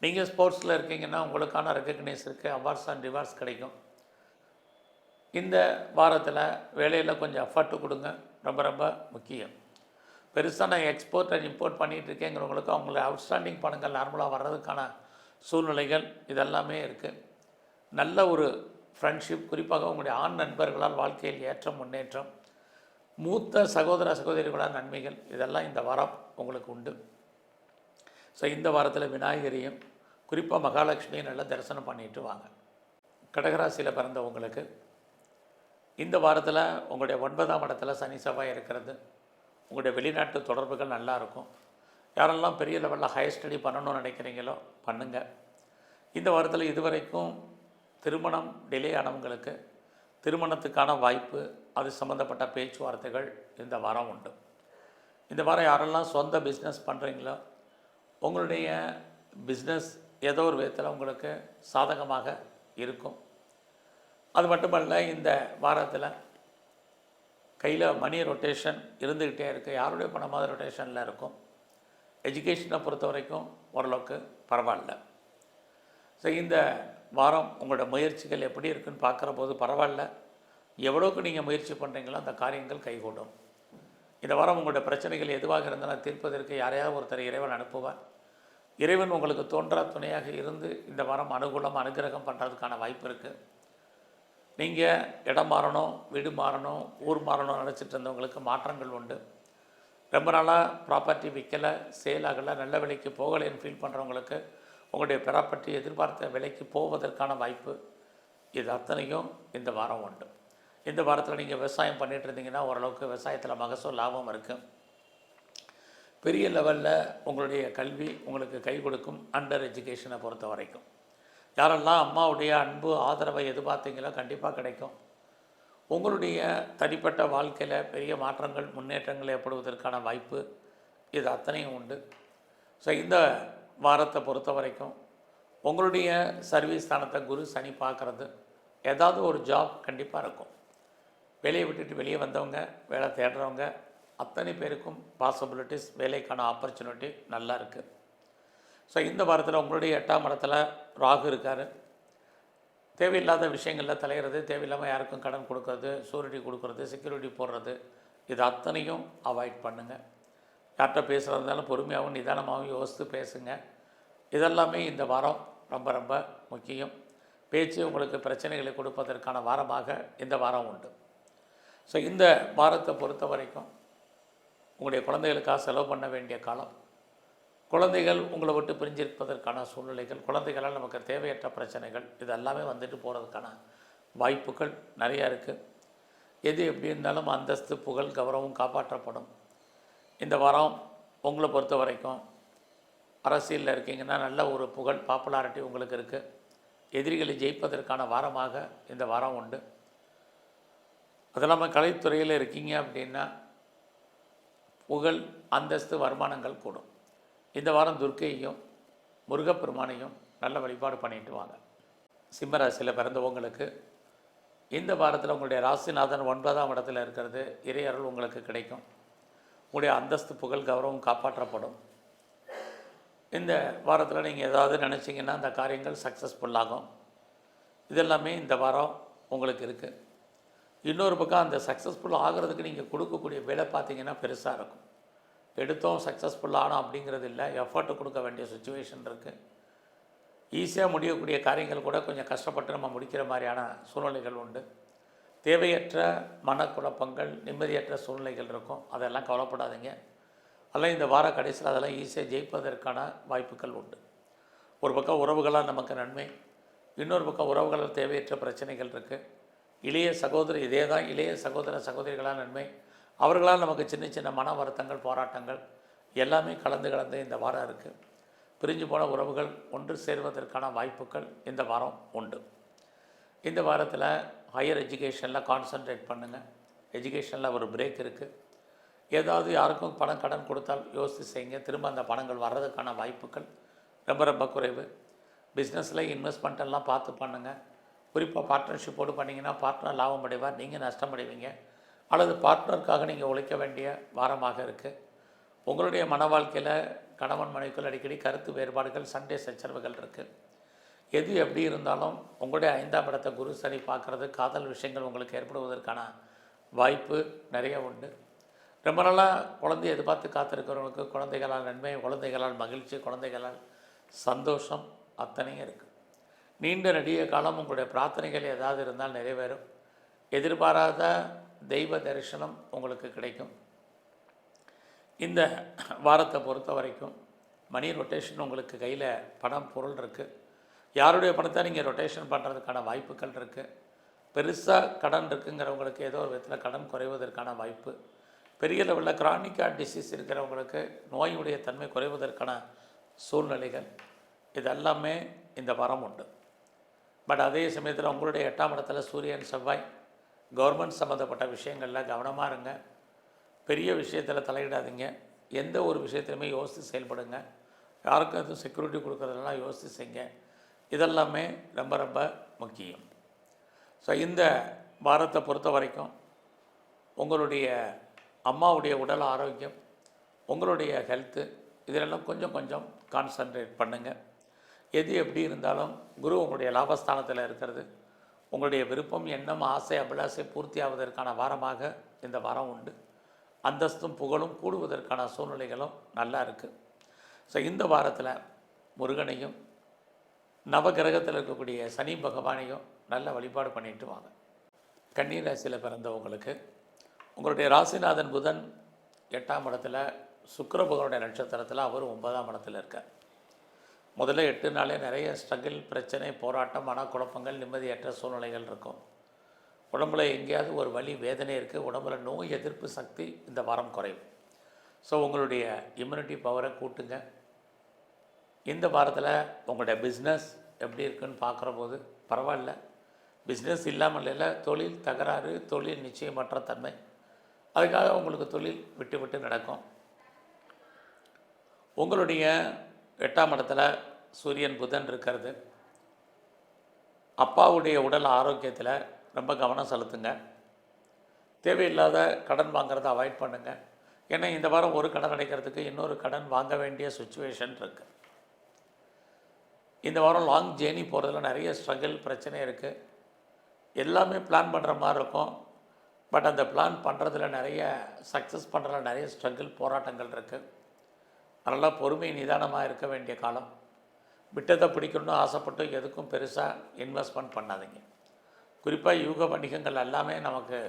நீங்கள் ஸ்போர்ட்ஸில் இருக்கீங்கன்னா உங்களுக்கான ரெக்கக்னைஸ் இருக்குது, அவார்ட்ஸ் அண்ட் ரிவார்ட்ஸ் கிடைக்கும். இந்த வாரத்தில் வேலையில் கொஞ்சம் எஃபர்ட்டு கொடுங்க, ரொம்ப ரொம்ப முக்கியம். பெருசாக நான் எக்ஸ்போர்ட் அண்ட் இம்போர்ட் பண்ணிகிட்டு இருக்கேங்கிறவங்களுக்கு அவங்கள அவுட்ஸ்டாண்டிங் பணங்கள் நார்மலாக வர்றதுக்கான சூழ்நிலைகள் இதெல்லாமே இருக்குது. நல்ல ஒரு ஃப்ரெண்ட்ஷிப், குறிப்பாக உங்களுடைய ஆண் நண்பர்களால் வாழ்க்கையில் ஏற்றம், முன்னேற்றம், மூத்த சகோதர சகோதரிகளால் நன்மைகள், இதெல்லாம் இந்த வாரம் உங்களுக்கு உண்டு. ஸோ இந்த வாரத்தில் விநாயகரையும் குறிப்பாக மகாலட்சுமியை நல்லா தரிசனம் பண்ணிட்டு வாங்க. கடகராசியில் பிறந்தவங்களுக்கு இந்த வாரத்தில் உங்களுடைய 9ஆம் இடத்துல சனி செவ்வாய் இருக்கிறது. உங்களுடைய வெளிநாட்டு தொடர்புகள் நல்லாயிருக்கும். யாரெல்லாம் பெரிய லெவலில் ஹையர் ஸ்டடி பண்ணணும்னு நினைக்கிறீங்களோ பண்ணுங்கள். இந்த வாரத்தில் இதுவரைக்கும் திருமணம் டிலே ஆனவங்களுக்கு திருமணத்துக்கான வாய்ப்பு, அது சம்மந்தப்பட்ட பேச்சுவார்த்தைகள் இந்த வாரம் உண்டு. இந்த வாரம் யாரெல்லாம் சொந்த பிஸ்னஸ் பண்ணுறீங்களோ உங்களுடைய பிஸ்னஸ் ஏதோ ஒரு விதத்தில் உங்களுக்கு சாதகமாக இருக்கும். அது மட்டுமல்ல, இந்த வாரத்தில் கையில் மணி ரொட்டேஷன் இருந்துக்கிட்டே இருக்குது. யாருடைய பணமாவது ரொட்டேஷனில் இருக்கும். எஜுகேஷனை பொறுத்த வரைக்கும் ஓரளவுக்கு பரவாயில்ல. ஸோ இந்த வாரம் உங்களோட முயற்சிகள் எப்படி இருக்குன்னு பார்க்குற போது பரவாயில்ல. எவ்வளோக்கு நீங்கள் முயற்சி பண்ணுறீங்களோ அந்த காரியங்கள் கைகூடும். இந்த வாரம் உங்களோட பிரச்சனைகள் எதுவாக இருந்தாலும் தீர்ப்பதற்கு யாரையாவது ஒருத்தர் இறைவன் அனுப்புவார். இறைவன் உங்களுக்கு தோன்றா துணையாக இருந்து இந்த வாரம் அனுகூலம், அனுகிரகம் பண்ணுறதுக்கான வாய்ப்பு இருக்குது. நீங்கள் இடம் மாறணும், வீடு மாறணும், ஊர் மாறணும் நினச்சிட்டு இருந்தவங்களுக்கு மாற்றங்கள் உண்டு. ரொம்ப நாளாக ப்ராப்பர்ட்டி விற்கலை, சேல் ஆகலை, நல்ல விலைக்கு போகலைன்னு ஃபீல் பண்ணுறவங்களுக்கு உங்களுடைய ப்ராப்பர்ட்டி எதிர்பார்த்த விலைக்கு போவதற்கான வாய்ப்பு, இது அத்தனையும் இந்த வாரம் உண்டு. இந்த வாரத்தில் நீங்கள் விவசாயம் பண்ணிகிட்டு இருந்தீங்கன்னா ஓரளவுக்கு விவசாயத்தில் மகசூல் லாபம் இருக்குது. பெரிய லெவலில் உங்களுடைய கல்வி உங்களுக்கு கை கொடுக்கும். அண்டர் எஜுகேஷனை பொறுத்த வரைக்கும் யாரெல்லாம் அம்மாவுடைய அன்பு, ஆதரவை எதிர்பார்த்தீங்களோ கண்டிப்பாக கிடைக்கும். உங்களுடைய தனிப்பட்ட வாழ்க்கையில் பெரிய மாற்றங்கள், முன்னேற்றங்கள் ஏற்படுவதற்கான வாய்ப்பு இது அத்தனையும் உண்டு. ஸோ இந்த வாரத்தை பொறுத்த வரைக்கும் உங்களுடைய சர்வீஸ் ஸ்தானத்தை குரு சனி பார்க்குறது, ஏதாவது ஒரு ஜாப் கண்டிப்பாக இருக்கும். வேலையை விட்டுட்டு வெளியே வந்தவங்க, வேலை தேடுறவங்க அத்தனை பேருக்கும் பாசிபிலிட்டிஸ், வேலைக்கான ஆப்பர்ச்சுனிட்டி நல்லா இருக்குது. ஸோ இந்த வாரத்தில் உங்களுடைய 8ஆம் இடத்துல ராகு இருக்கார். தேவையில்லாத விஷயங்களில் தலையிறது, தேவையில்லாமல் யாருக்கும் கடன் கொடுக்கறது, சூரிட்டி கொடுக்கறது, செக்யூரிட்டி போடுறது, இது அத்தனையும் அவாய்ட் பண்ணுங்கள். யார்கிட்ட பேசுகிறதா இருந்தாலும் பொறுமையாகவும் நிதானமாகவும் யோசித்து பேசுங்க. இதெல்லாமே இந்த வாரம் ரொம்ப ரொம்ப முக்கியம். பேச்சு உங்களுக்கு பிரச்சனைகளை கொடுப்பதற்கான வாரமாக இந்த வாரம் உண்டு. ஸோ இந்த வாரத்தை பொறுத்த வரைக்கும் உங்களுடைய குழந்தைகளுக்காக செலவு பண்ண வேண்டிய காலம். குழந்தைகள் உங்களை விட்டு பிரிஞ்சிருப்பதற்கான சூழ்நிலைகள், குழந்தைகளால் நமக்கு தேவையற்ற பிரச்சனைகள், இது எல்லாமே வந்துட்டு போகிறதுக்கான வாய்ப்புகள் நிறையா இருக்குது. எது எப்படி இருந்தாலும் அந்தஸ்து, புகழ், கௌரவம் காப்பாற்றப்படும். இந்த வாரம் உங்களை பொறுத்த வரைக்கும் அரசியலில் இருக்கீங்கன்னா நல்ல ஒரு புகழ், பாப்புலாரிட்டி உங்களுக்கு இருக்குது. எதிரிகளை ஜெயிப்பதற்கான வாரமாக இந்த வாரம் உண்டு. அது இல்லாமல் கலைத்துறையில் இருக்கீங்க அப்படின்னா புகழ், அந்தஸ்து, வருமானங்கள் கூடும். இந்த வாரம் துர்க்கையையும் முருகப்பெருமானையும் நல்ல வழிபாடு பண்ணிட்டு வாங்க. சிம்மராசியில் பிறந்தவங்களுக்கு இந்த வாரத்தில் உங்களுடைய ராசிநாதன் 9ஆம் இடத்துல இருக்கிறது, இறையருள் உங்களுக்கு கிடைக்கும். உங்களுடைய அந்தஸ்து, புகழ், கௌரவம் காப்பாற்றப்படும். இந்த வாரத்தில் நீங்கள் ஏதாவது நினச்சிங்கன்னா அந்த காரியங்கள் சக்ஸஸ்ஃபுல்லாகும். இதெல்லாமே இந்த வாரம் உங்களுக்கு இருக்குது. இன்னொரு பக்கம் அந்த சக்ஸஸ்ஃபுல் ஆகிறதுக்கு நீங்கள் கொடுக்கக்கூடிய வேலை பார்த்திங்கன்னா பெருசாக இருக்கும். எடுத்தோம் சக்ஸஸ்ஃபுல் ஆனோம் அப்படிங்கிறது இல்லை, எஃபர்ட்டு கொடுக்க வேண்டிய சுச்சுவேஷன் இருக்குது. ஈஸியாக முடியக்கூடிய காரியங்கள் கூட கொஞ்சம் கஷ்டப்பட்டு நம்ம முடிக்கிற மாதிரியான சூழ்நிலைகள் உண்டு. தேவையற்ற மனக்குழப்பங்கள், நிம்மதியற்ற சூழ்நிலைகள் இருக்கும். அதெல்லாம் கவலைப்படாதீங்க. அதெல்லாம் இந்த வார கடைசியில் அதெல்லாம் ஈஸியாக ஜெயிப்பதற்கான வாய்ப்புகள் உண்டு. ஒரு பக்கம் உறவுகளால் நமக்கு நன்மை, இன்னொரு பக்கம் உறவுகளால் தேவையற்ற பிரச்சனைகள் இருக்குது. இளைய சகோதரி இதே தான், இளைய சகோதர சகோதரிகளால் நன்மை, அவர்களால் நமக்கு சின்ன சின்ன மன வருத்தங்கள், போராட்டங்கள் எல்லாமே கலந்து இந்த வாரம் இருக்குது. பிரிஞ்சு போன உறவுகள் ஒன்று சேர்வதற்கான வாய்ப்புகள் இந்த வாரம் உண்டு. இந்த வாரத்தில் ஹையர் எஜுகேஷனில் கான்சன்ட்ரேட் பண்ணுங்கள். எஜுகேஷனில் ஒரு பிரேக் இருக்குது. ஏதாவது யாருக்கும் பணம் கடன் கொடுத்தால் யோசித்து செய்யுங்க. திரும்ப அந்த பணங்கள் வர்றதுக்கான வாய்ப்புகள் ரொம்ப ரொம்ப குறைவு. பிஸ்னஸில் இன்வெஸ்ட்மெண்ட் எல்லாம் பார்த்து பண்ணுங்கள். குறிப்பாக பார்ட்னர்ஷிப்போடு பண்ணிங்கன்னா பார்ட்னர் லாபம் அடைவார், நீங்கள் நஷ்டம் அடைவீங்க. அல்லது பார்ட்னருக்காக நீங்கள் உழைக்க வேண்டிய வாரமாக இருக்குது. உங்களுடைய மன வாழ்க்கையில் கணவன் மனைவிக்குள் அடிக்கடி கருத்து வேறுபாடுகள், சண்டை சச்சரவுகள் இருக்குது. எது எப்படி இருந்தாலும் உங்களுடைய 5ஆம் இடத்தை குரு சனி பார்க்குறது, காதல் விஷயங்கள் உங்களுக்கு ஏற்படுவதற்கான வாய்ப்பு நிறைய உண்டு. ரொம்ப நாளாக குழந்தைய எதிர்பார்த்து காத்திருக்கிறவங்களுக்கு குழந்தைகளால் நன்மை, குழந்தைகளால் மகிழ்ச்சி, குழந்தைகளால் சந்தோஷம் அத்தனையும் இருக்குது. நீண்ட நெடிய காலம் உங்களுடைய பிரார்த்தனைகள் ஏதாவது இருந்தால் நிறைவேறும். எதிர்பாராத தெய்வ தரிசனம் உங்களுக்கு கிடைக்கும். இந்த வாரத்தை பொறுத்த வரைக்கும் மணி ரொட்டேஷன் உங்களுக்கு கையில் பணம், பொருள் இருக்குது. யாருடைய பணத்தை நீங்கள் ரொட்டேஷன் பண்ணுறதுக்கான வாய்ப்புகள் இருக்குது. பெருசாக கடன் இருக்குங்கிறவங்களுக்கு ஏதோ ஒரு விதத்தில் கடன் குறைவதற்கான வாய்ப்பு. பெரிய லெவலில் கிரானிக்காக டிசீஸ் இருக்கிறவங்களுக்கு நோயுடைய தன்மை குறைவதற்கான சூழ்நிலைகள் இதெல்லாமே இந்த வாரம் உண்டு. பட் அதே சமயத்தில் உங்களுடைய 8ஆம் இடத்துல சூரியன், செவ்வாய், கவர்மெண்ட் சம்மந்தப்பட்ட விஷயங்களில் கவனமாக இருங்க. பெரிய விஷயத்தில் தலையிடாதீங்க. எந்த ஒரு விஷயத்தையுமே யோசித்து செயல்படுங்க. யாருக்கும் எதுவும் செக்யூரிட்டி கொடுக்குறதெல்லாம் யோசித்து செய்யுங்க. இதெல்லாமே ரொம்ப ரொம்ப முக்கியம். ஸோ இந்த வாரத்தை பொறுத்த வரைக்கும் உங்களுடைய அம்மாவுடைய உடல் ஆரோக்கியம், உங்களுடைய ஹெல்த்து, இதிலெல்லாம் கொஞ்சம் கொஞ்சம் கான்சன்ட்ரேட் பண்ணுங்கள். எது எப்படி இருந்தாலும் குரு உங்களுடைய லாபஸ்தானத்தில் இருக்கிறது. உங்களுடைய விருப்பம், எண்ணம், ஆசை, அபிலாசை பூர்த்தி ஆவதற்கான வாரமாக இந்த வாரம் உண்டு. அந்தஸ்தும் புகழும் கூடுவதற்கான சூழ்நிலைகளும் நல்லா இருக்குது. ஸோ இந்த வாரத்தில் முருகனையும் நவகிரகத்தில் இருக்கக்கூடிய சனி பகவானையும் நல்ல வழிபாடு பண்ணிட்டு வாங்க. கன்னி ராசியில் பிறந்தவங்களுக்கு உங்களுடைய ராசிநாதன் புதன் 8ஆம் இடத்துல, சுக்கிர பகவானுடைய நட்சத்திரத்தில் அவர் 9ஆம் இடத்துல இருக்கார். முதல்ல 8 நாளே நிறைய ஸ்ட்ரகிள், பிரச்சனை, போராட்டம், மனக்குழப்பங்கள், நிம்மதியற்ற சூழ்நிலைகள் இருக்கும். உடம்புல எங்கேயாவது ஒரு வலி, வேதனை இருக்குது. உடம்புல நோய் எதிர்ப்பு சக்தி இந்த வாரம் குறையும். ஸோ உங்களுடைய இம்யூனிட்டி பவரை கூட்டுங்க. இந்த வாரத்தில் உங்களுடைய பிஸ்னஸ் எப்படி இருக்குன்னு பார்க்குற போது பரவாயில்ல. பிஸ்னஸ் இல்லாமல் இல்லை, தொழில் தகராறு, தொழில் நிச்சயமற்ற தன்மை, அதுக்காக உங்களுக்கு தொழில் விட்டு விட்டு நடக்கும். உங்களுடைய 8ஆம் இடத்துல சூரியன், புதன் இருக்கிறது. அப்பாவுடைய உடல் ஆரோக்கியத்தில் ரொம்ப கவனம் செலுத்துங்க. தேவையில்லாத கடன் வாங்கிறத அவாய்ட் பண்ணுங்கள். ஏன்னா இந்த வாரம் ஒரு கடன் அடைக்கிறதுக்கு இன்னொரு கடன் வாங்க வேண்டிய சுச்சுவேஷன் இருக்குது. இந்த வாரம் லாங் ஜேர்னி போகிறதுல நிறைய ஸ்ட்ரகிள், பிரச்சனை இருக்குது. எல்லாமே பிளான் பண்ணுற மாதிரி இருக்கும். பட் அந்த பிளான் பண்ணுறதுல நிறைய சக்ஸஸ் பண்ணுறதுல நிறைய ஸ்ட்ரகிள், போராட்டங்கள் இருக்குது. அதனால் பொறுமை, நிதானமாக இருக்க வேண்டிய காலம். விட்டதை பிடிக்கணும்னு ஆசைப்பட்டு எதுக்கும் பெருசாக இன்வெஸ்ட்மெண்ட் பண்ணாதீங்க. குறிப்பாக யூக வணிகங்கள் எல்லாமே நமக்கு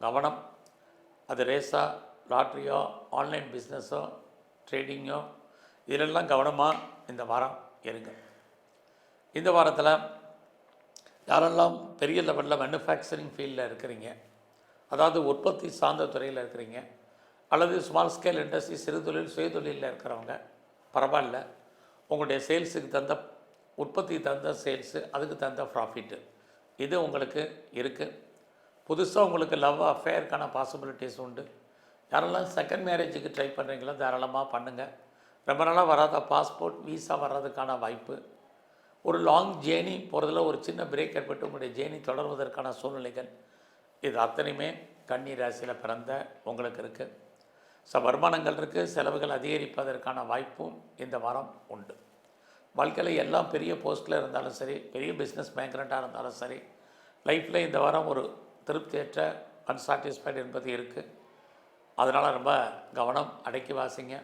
கவனம். அது ரேஸா, லாட்ரியோ, ஆன்லைன் பிஸ்னஸோ, ட்ரேடிங்கோ, இதிலெல்லாம் கவனமாக இந்த வாரம் இருங்க. இந்த வாரத்தில் யாரெல்லாம் பெரிய லெவலில் மேனுஃபேக்சரிங் ஃபீல்டில் இருக்கிறீங்க, அதாவது உற்பத்தி சார்ந்த துறையில் இருக்கிறீங்க, அல்லது ஸ்மால் ஸ்கேல் இண்டஸ்ட்ரி சிறு தொழில் சுயதொழிலில் இருக்கிறவங்க பரவாயில்ல, உங்களுடைய சேல்ஸுக்கு தகுந்த உற்பத்தி தகுந்த சேல்ஸு, அதுக்கு தகுந்த ப்ராஃபிட்டு இது உங்களுக்கு இருக்குது. புதுசாக உங்களுக்கு லவ் அஃபேருக்கான பாசிபிலிட்டிஸ் உண்டு. யாரெல்லாம் செகண்ட் மேரேஜுக்கு ட்ரை பண்ணுறீங்களோ தாராளமாக பண்ணுங்கள். ரொம்ப நாளாக வராத பாஸ்போர்ட் வீசா வர்றதுக்கான வாய்ப்பு, ஒரு லாங் ஜேர்னி போகிறதுல ஒரு சின்ன பிரேக் ஏற்பட்டு உங்களுடைய ஜேர்னி தொடர்வதற்கான சூழ்நிலைகள், இது அத்தனையுமே கன்னி ராசியில் பிறந்த உங்களுக்கு இருக்குது. வருமானங்கள் இருக்குது, செலவுகள் அதிகரிப்பதற்கான வாய்ப்பும் இந்த வாரம் உண்டு. வாழ்க்கையில் எல்லாம் பெரிய போஸ்ட்டில் இருந்தாலும் சரி, பெரிய பிஸ்னஸ் மேக்னட்டாக இருந்தாலும் சரி, லைஃப்பில் இந்த வாரம் ஒரு திருப்தியற்ற அன்சாட்டிஸ்ஃபைடு என்பது இருக்குது. அதனால் ரொம்ப கவனம் அடக்கி வாசிங்க.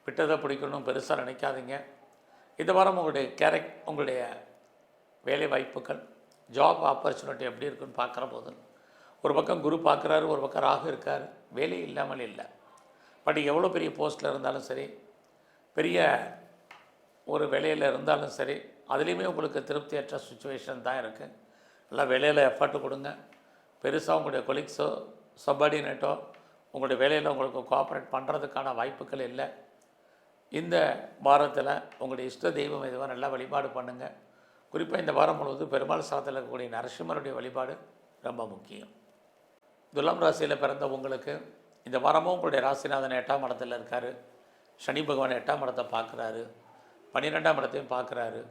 விட்டதை பிடிக்கணும் பெருசாக நினைக்காதீங்க. இந்த வாரம் உங்களுடைய வேலை வாய்ப்புகள், ஜாப் ஆப்பர்ச்சுனிட்டி எப்படி இருக்குன்னு பார்க்குற போது ஒரு பக்கம் குரு பார்க்குறாரு, ஒரு பக்கம் ராகு இருக்கார். வேலை இல்லாமல் இல்லை, பட் எவ்வளோ பெரிய போஸ்ட்டில் இருந்தாலும் சரி, பெரிய ஒரு வேலையில் இருந்தாலும் சரி, அதுலேயுமே உங்களுக்கு திருப்தியற்ற சுச்சுவேஷன் தான் இருக்குது. நல்லா வேலையில் எஃபர்ட் கொடுங்க. பெருசாக உங்களுடைய கொலீக்ஸோ சப்பார்டினேட்டோ உங்களுடைய வேலையில் உங்களுக்கு கோஆப்ரேட் பண்ணுறதுக்கான வாய்ப்புகள் இல்லை. இந்த வாரத்தில் உங்களுடைய இஷ்ட தெய்வம் எதுவாக நல்லா வழிபாடு பண்ணுங்கள். குறிப்பாக இந்த வாரம் முழுவதும் பெருமாள் சாதத்தில் இருக்கக்கூடிய நரசிம்மருடைய வழிபாடு ரொம்ப முக்கியம். துலாம் ராசியில் பிறந்த உங்களுக்கு இந்த வாரமும் உங்களுடைய ராசிநாதன் 8ஆம் இடத்துல இருக்கார். சனி பகவான் 8ஆம் இடத்தை பார்க்குறாரு, 12ஆம் இடத்தையும் பார்க்குறாரு.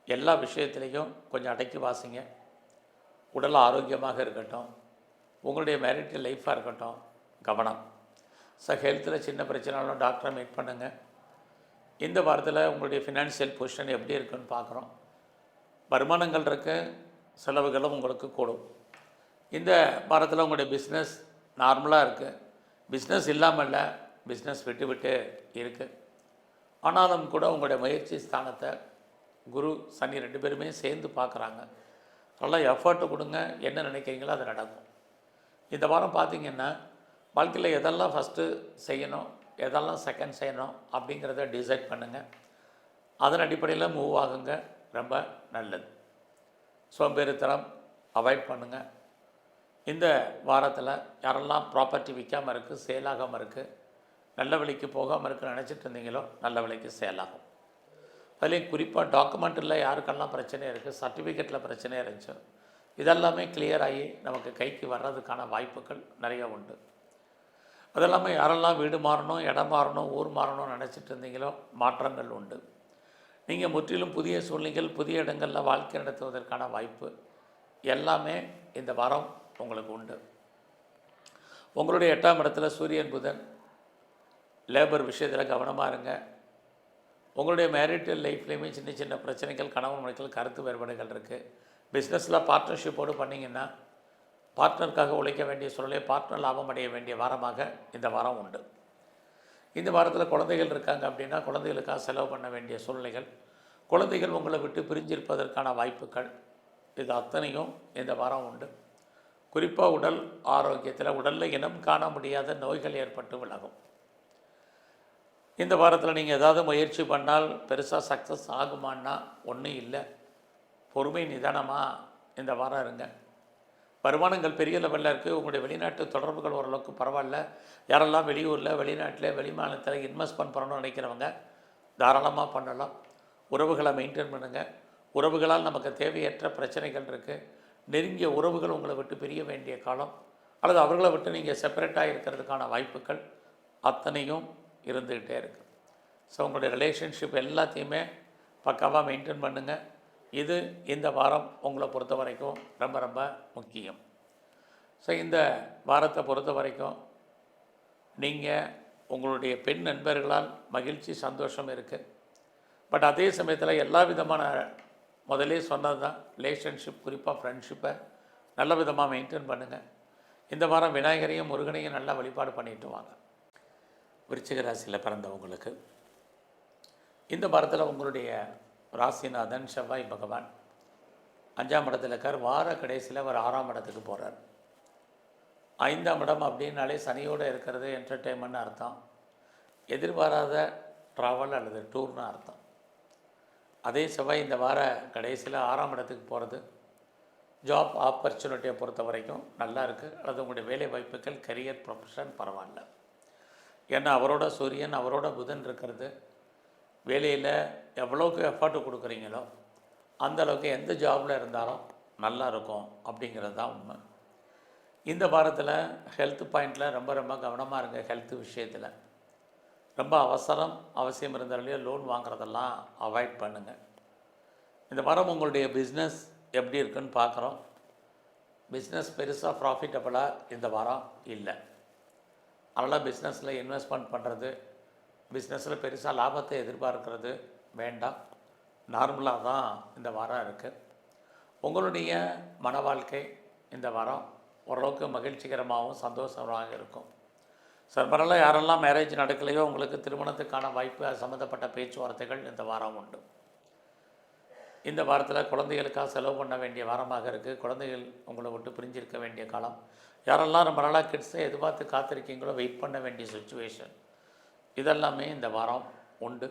எல்லா விஷயத்துலேயும் கொஞ்சம் அடக்கி வாசிங்க. உடல் ஆரோக்கியமாக இருக்கட்டும், உங்களுடைய மேரிட்டல் லைஃப்பாக இருக்கட்டும், கவனம். ஹெல்த்தில் சின்ன பிரச்சனைனாலும் டாக்டரை மீட் பண்ணுங்கள். இந்த வாரத்தில் உங்களுடைய ஃபினான்ஷியல் பொசிஷன் எப்படி இருக்குன்னு பார்க்குறோம். வருமானங்கள் இருக்குது, செலவுகளும் உங்களுக்கு கூடும். இந்த வாரத்தில் உங்களுடைய பிஸ்னஸ் நார்மலாக இருக்குது. பிஸ்னஸ் இல்லாமல் இல்லை, பிஸ்னஸ் விட்டு விட்டு இருக்குது. ஆனாலும் கூட உங்களுடைய முயற்சி ஸ்தானத்தை குரு சனி 2 பேருமே சேர்ந்து பார்க்குறாங்க. நல்லா எஃபர்ட்டு கொடுங்க, என்ன நினைக்கிறீங்களோ அது நடக்கும். இந்த வாரம் பார்த்திங்கன்னா வாழ்க்கையில் எதெல்லாம் ஃபஸ்ட்டு செய்யணும், எதெல்லாம் செகண்ட் செய்யணும் அப்படிங்கிறத டிசைட் பண்ணுங்கள். அதன் அடிப்படையில் மூவ் ஆகுங்க, ரொம்ப நல்லது. சோம்பேறித்தனம் அவாய்ட் பண்ணுங்கள். இந்த வாரத்தில் யாரெல்லாம் ப்ராப்பர்ட்டி விற்காமல் இருக்குது, சேலாகாமல் இருக்குது, நல்ல விலைக்கு போகாமல் இருக்குன்னு நினச்சிட்டு இருந்தீங்களோ நல்ல விலைக்கு சேலாகும். அதுலேயும் குறிப்பாக டாக்குமெண்ட்டில் யாருக்கெல்லாம் பிரச்சனை இருக்குது, சர்டிஃபிகேட்டில் பிரச்சனை இருந்துச்சு, இதெல்லாமே கிளியர் ஆகி நமக்கு கைக்கு வர்றதுக்கான வாய்ப்புகள் நிறைய உண்டு. அதெல்லாமல் யாரெல்லாம் வீடு மாறணும், இடம் மாறணும், ஊர் மாறணும்னு நினச்சிட்டு இருந்தீங்களோ மாற்றங்கள் உண்டு. நீங்கள் முற்றிலும் புதிய சூழ்நிலைகள், புதிய இடங்களில் வாழ்க்கை நடத்துவதற்கான வாய்ப்பு எல்லாமே இந்த வாரம் உங்களுக்கு உண்டு. உங்களுடைய 8ஆம் இடத்துல சூரியன் புதன், லேபர் விஷயத்தில் கவனமாக இருங்க. உங்களுடைய மேரிட்டல் லைஃப்லேயுமே சின்ன சின்ன பிரச்சனைகள், கணவன் மனைவிகள் கருத்து வேறுபாடுகள் இருக்குது. பிஸ்னஸில் பார்ட்னர்ஷிப்போடு பண்ணிங்கன்னா பார்ட்னருக்காக உழைக்க வேண்டிய சூழலை, பார்ட்னர் லாபம் அடைய வேண்டிய வாரமாக இந்த வாரம் உண்டு. இந்த வாரத்தில் குழந்தைகள் இருக்காங்க அப்படின்னா குழந்தைகளுக்காக செலவு பண்ண வேண்டிய சூழ்நிலைகள், குழந்தைகள் உங்களை விட்டு பிரிஞ்சிருப்பதற்கான வாய்ப்புகள், இது அத்தனையும் இந்த வாரம் உண்டு. குறிப்பாக உடல் ஆரோக்கியத்தில் உடலில் இனம் காண முடியாத நோய்கள் ஏற்பட்டு விலகும். இந்த வாரத்தில் நீங்கள் ஏதாவது முயற்சி பண்ணால் பெருசாக சக்ஸஸ் ஆகுமான்னா ஒன்றும் இல்லை. பொறுமை நிதானமாக இந்த வாரம் இருங்க. வருமானங்கள் பெரிய லெவலில் இருக்குது. உங்களுடைய வெளிநாட்டு தொடர்புகள் ஓரளவுக்கு பரவாயில்ல. யாரெல்லாம் வெளியூரில், வெளிநாட்டில், வெளிமாநிலத்தில் இன்வெஸ்ட்மெண்ட் பண்ணணும்னு நினைக்கிறவங்க தாராளமாக பண்ணலாம். உறவுகளை மெயின்டைன் பண்ணுங்கள். உறவுகளால் நமக்கு தேவையற்ற பிரச்சனைகள் இருக்குது. நெருங்கிய உறவுகள் உங்களை விட்டு பிரிய வேண்டிய காலம், அல்லது அவர்களை விட்டு நீங்கள் செப்பரேட்டாக இருக்கிறதுக்கான வாய்ப்புகள் அத்தனையும் இருந்துக்கிட்டே இருக்குது. ஸோ உங்களுடைய ரிலேஷன்ஷிப் எல்லாத்தையுமே பக்காவாக மெயின்டைன் பண்ணுங்கள். இது இந்த வாரம் உங்களை பொறுத்த வரைக்கும் ரொம்ப ரொம்ப முக்கியம். ஸோ இந்த வாரத்தை பொறுத்த வரைக்கும் நீங்கள் உங்களுடைய பெண் நண்பர்களால் மகிழ்ச்சி, சந்தோஷம் இருக்குது. பட் அதே சமயத்தில் எல்லா விதமான முதலே சொன்னது தான், ரிலேஷன்ஷிப் குறிப்பாக ஃப்ரெண்ட்ஷிப்பை நல்ல விதமாக மெயின்டைன் பண்ணுங்கள். இந்த வாரம் விநாயகரையும் முருகனையும் நல்லா வழிபாடு பண்ணிட்டு வாங்க. விருச்சிக ராசியில் பிறந்தவங்களுக்கு இந்த வாரத்தில் உங்களுடைய ராசிநாதன் செவ்வாய் பகவான் 5ஆம் இடத்துல இருக்கார். வார கடைசியில் அவர் 6ஆம் இடத்துக்கு போகிறார். 5ஆம் இடம் அப்படின்னாலே சனியோடு இருக்கிறது என்டர்டெயின்மெண்ட்னு அர்த்தம். எதிர்பாராத ட்ராவல் அல்லது டூர்னு அர்த்தம். அதே செவ்வாய் இந்த வார கடைசியில் 6ஆம் இடத்துக்கு போகிறது ஜாப் ஆப்பர்ச்சுனிட்டியை பொறுத்த வரைக்கும் நல்லா இருக்குது. அல்லது உங்களுடைய வேலை வாய்ப்புகள், கரியர், ப்ரொஃபஷன் பரவாயில்ல. ஏன்னா அவரோட சூரியன், அவரோட புதன் இருக்கிறது. வேலையில் எவ்வளோக்கு எஃபர்ட் கொடுக்குறீங்களோ அந்த அளவுக்கு எந்த ஜாபில் இருந்தாலும் நல்லா இருக்கும் அப்படிங்கிறது தான் உண்மை. இந்த வாரத்தில் ஹெல்த் பாயிண்டில் ரொம்ப ரொம்ப கவனமாக இருங்க. ஹெல்த் விஷயத்தில் ரொம்ப அவசியம் இருந்தாலே லோன் வாங்குறதெல்லாம் அவாய்ட் பண்ணுங்கள். இந்த வாரம் உங்களுடைய பிஸ்னஸ் எப்படி இருக்குன்னு பார்க்குறோம். பிஸ்னஸ் பெருசாக ப்ராஃபிட்டபுளாக இந்த வாரம் இல்லை. அதனால் பிஸ்னஸில் இன்வெஸ்ட்மெண்ட் பண்ணுறது, பிஸ்னஸில் பெருசாக லாபத்தை எதிர்பார்க்கிறது வேண்டாம். நார்மலாக தான் இந்த வாரம் இருக்குது. உங்களுடைய மன வாழ்க்கை இந்த வாரம் ஓரளவுக்கு மகிழ்ச்சிகரமாகவும் சந்தோஷமாகவும் இருக்கும். சர்பரெல்லாம் யாரெல்லாம் மேரேஜ் நடக்கலையோ உங்களுக்கு திருமணத்துக்கான வாய்ப்பு, அது சம்மந்தப்பட்ட பேச்சுவார்த்தைகள் இந்த வாரம் உண்டு. இந்த வாரத்தில் குழந்தைகளுக்காக செலவு பண்ண வேண்டிய வாரமாக இருக்குது. குழந்தைகள் உங்களை விட்டு பிரிஞ்சிருக்க வேண்டிய காலம். யாரெல்லாம் ரொம்ப நாளாக கிட்ஸை எதிர்பார்த்து காத்திருக்கீங்களோ வெயிட் பண்ண வேண்டிய சுச்சுவேஷன் இதெல்லாமே இந்த வாரம் உண்டு.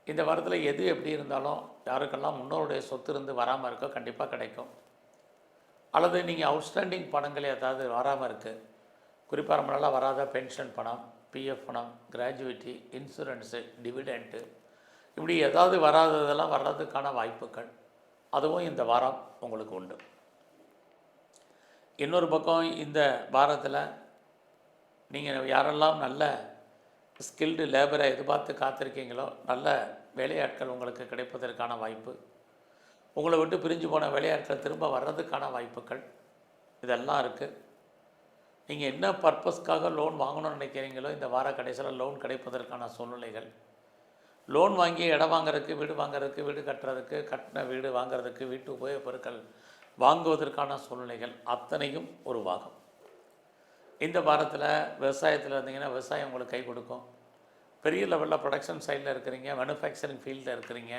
இந்த வாரத்தில் எது எப்படி இருந்தாலும் யாருக்கெல்லாம் முன்னோருடைய சொத்து இருந்து வராமல் இருக்கோ கண்டிப்பாக கிடைக்கும். அல்லது நீங்கள் அவுட்ஸ்டாண்டிங் பணங்கள் ஏதாவது வராமல் இருக்குது, குறிப்பாக ரொம்ப நாளாக வராத பென்ஷன் பணம், பிஎஃப் பணம், கிராஜுவிட்டி, இன்சூரன்ஸு, டிவிடெண்ட்டு, இப்படி ஏதாவது வராததெல்லாம் வர்றதுக்கான வாய்ப்புகள் அதுவும் இந்த வாரம் உங்களுக்கு உண்டு. இன்னொரு பக்கம் இந்த வாரத்தில் நீங்கள் யாரெல்லாம் நல்ல ஸ்கில்டு லேபரை எதிர்பார்த்து காத்திருக்கீங்களோ நல்ல வேலையாட்கள் உங்களுக்கு கிடைப்பதற்கான வாய்ப்பு, உங்களை விட்டு பிரிஞ்சு போன வேலையாட்கள் திரும்ப வர்றதுக்கான வாய்ப்புகள் இதெல்லாம் இருக்குது. நீங்கள் என்ன பர்பஸ்க்காக லோன் வாங்கணும்னு நினைக்கிறீங்களோ இந்த வார கடைசியில் லோன் கிடைப்பதற்கான சூழ்நிலைகள், லோன் வாங்கி இடம் வாங்குறதுக்கு, வீடு வாங்குறதுக்கு, வீடு கட்டுறதுக்கு, கட்டின வீடு வாங்குறதுக்கு, வீட்டு உபயோகப் பொருட்கள் வாங்குவதற்கான சூழ்நிலைகள் அத்தனையும் உருவாகும். இந்த வாரத்தில் விவசாயத்தில் இருந்தீங்கன்னா விவசாயம் உங்களுக்கு கை கொடுக்கும். பெரிய லெவலில் ப்ரொடக்ஷன் சைடில் இருக்கிறீங்க, மேனுஃபேக்சரிங் ஃபீல்டில் இருக்கிறீங்க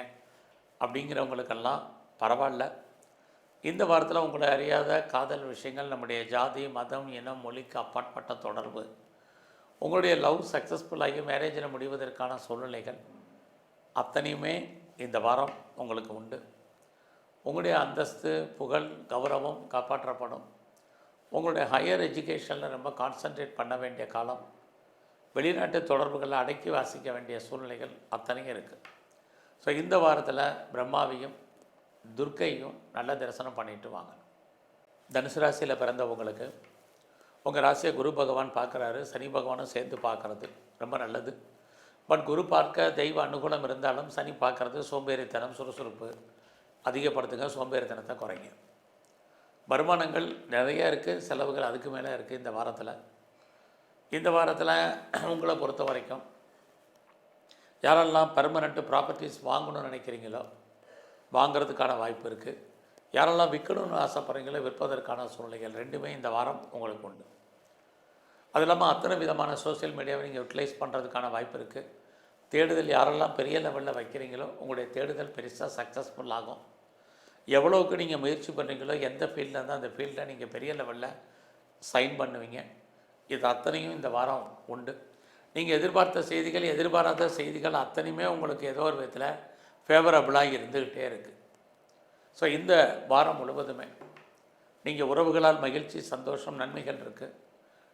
அப்படிங்கிறவங்களுக்கெல்லாம் பரவாயில்ல. இந்த வாரத்தில் உங்களை அறியாத காதல் விஷயங்கள், நம்முடைய ஜாதி, மதம், இனம், மொழிக்கு அப்பாற்பட்ட தொடர்பு, உங்களுடைய லவ் சக்ஸஸ்ஃபுல்லாகி மேரேஜில் முடிவதற்கான சூழ்நிலைகள் அத்தனையுமே இந்த வாரம் உங்களுக்கு உண்டு. உங்களுடைய அந்தஸ்து, புகழ், கௌரவம் காப்பாற்றப்படும். உங்களுடைய ஹையர் எஜுகேஷனில் ரொம்ப கான்சன்ட்ரேட் பண்ண வேண்டிய காலம். வெளிநாட்டு தொடர்புகளை அடக்கி வாசிக்க வேண்டிய சூழ்நிலைகள் அத்தனையும் இருக்குது. ஸோ இந்த வாரத்தில் பிரம்மாவையும் துர்க்கையும் நல்ல தரிசனம் பண்ணிட்டு வாங்க. தனுசு ராசியில் பிறந்தவங்களுக்கு உங்கள் ராசியை குரு பகவான் பார்க்குறாரு, சனி பகவானும் சேர்ந்து பார்க்குறது ரொம்ப நல்லது. பட் குரு பார்க்க தெய்வ அனுகூலம் இருந்தாலும் சனி பார்க்குறது சோம்பேறித்தனம், சுறுசுறுப்பு அதிகப்படுத்துங்க, சோம்பேறித்தனத்தை குறைங்க. வருமானங்கள் நிறையா இருக்குது, செலவுகள் அதுக்கு மேலே இருக்குது. இந்த வாரத்தில் உங்களை பொறுத்த வரைக்கும் யாரெல்லாம் பெர்மனெண்ட்டு ப்ராப்பர்ட்டிஸ் வாங்கணும்னு நினைக்கிறீங்களோ வாங்கிறதுக்கான வாய்ப்பு இருக்குது. யாரெல்லாம் விற்கணும்னு ஆசைப்படுறீங்களோ விற்பதற்கான சூழ்நிலைகள் ரெண்டுமே இந்த வாரம் உங்களுக்கு உண்டு. அது இல்லாமல் அத்தனை விதமான சோஷியல் மீடியாவை நீங்கள் யூட்டிலைஸ் பண்ணுறதுக்கான வாய்ப்பு இருக்குது. தேடுதல் யாரெல்லாம் பெரிய லெவலில் வைக்கிறீங்களோ உங்களுடைய தேடுதல் பெருசாக சக்ஸஸ்ஃபுல் ஆகும். எவ்வளோவுக்கு நீங்கள் முயற்சி பண்ணுறீங்களோ எந்த ஃபீல்டில் இருந்தால் அந்த ஃபீல்டில் நீங்கள் பெரிய லெவலில் சைன் பண்ணுவீங்க. இது அத்தனையும் இந்த வாரம் உண்டு. நீங்கள் எதிர்பார்த்த செய்திகள், எதிர்பாராத செய்திகள் அத்தனையுமே உங்களுக்கு ஏதோ ஒரு விதத்தில் ஃபேவரபுளாக இருந்துக்கிட்டே இருக்குது. ஸோ இந்த வாரம் முழுவதுமே நீங்கள் உறவுகளால் மகிழ்ச்சி, சந்தோஷம், நன்மைகள் இருக்குது.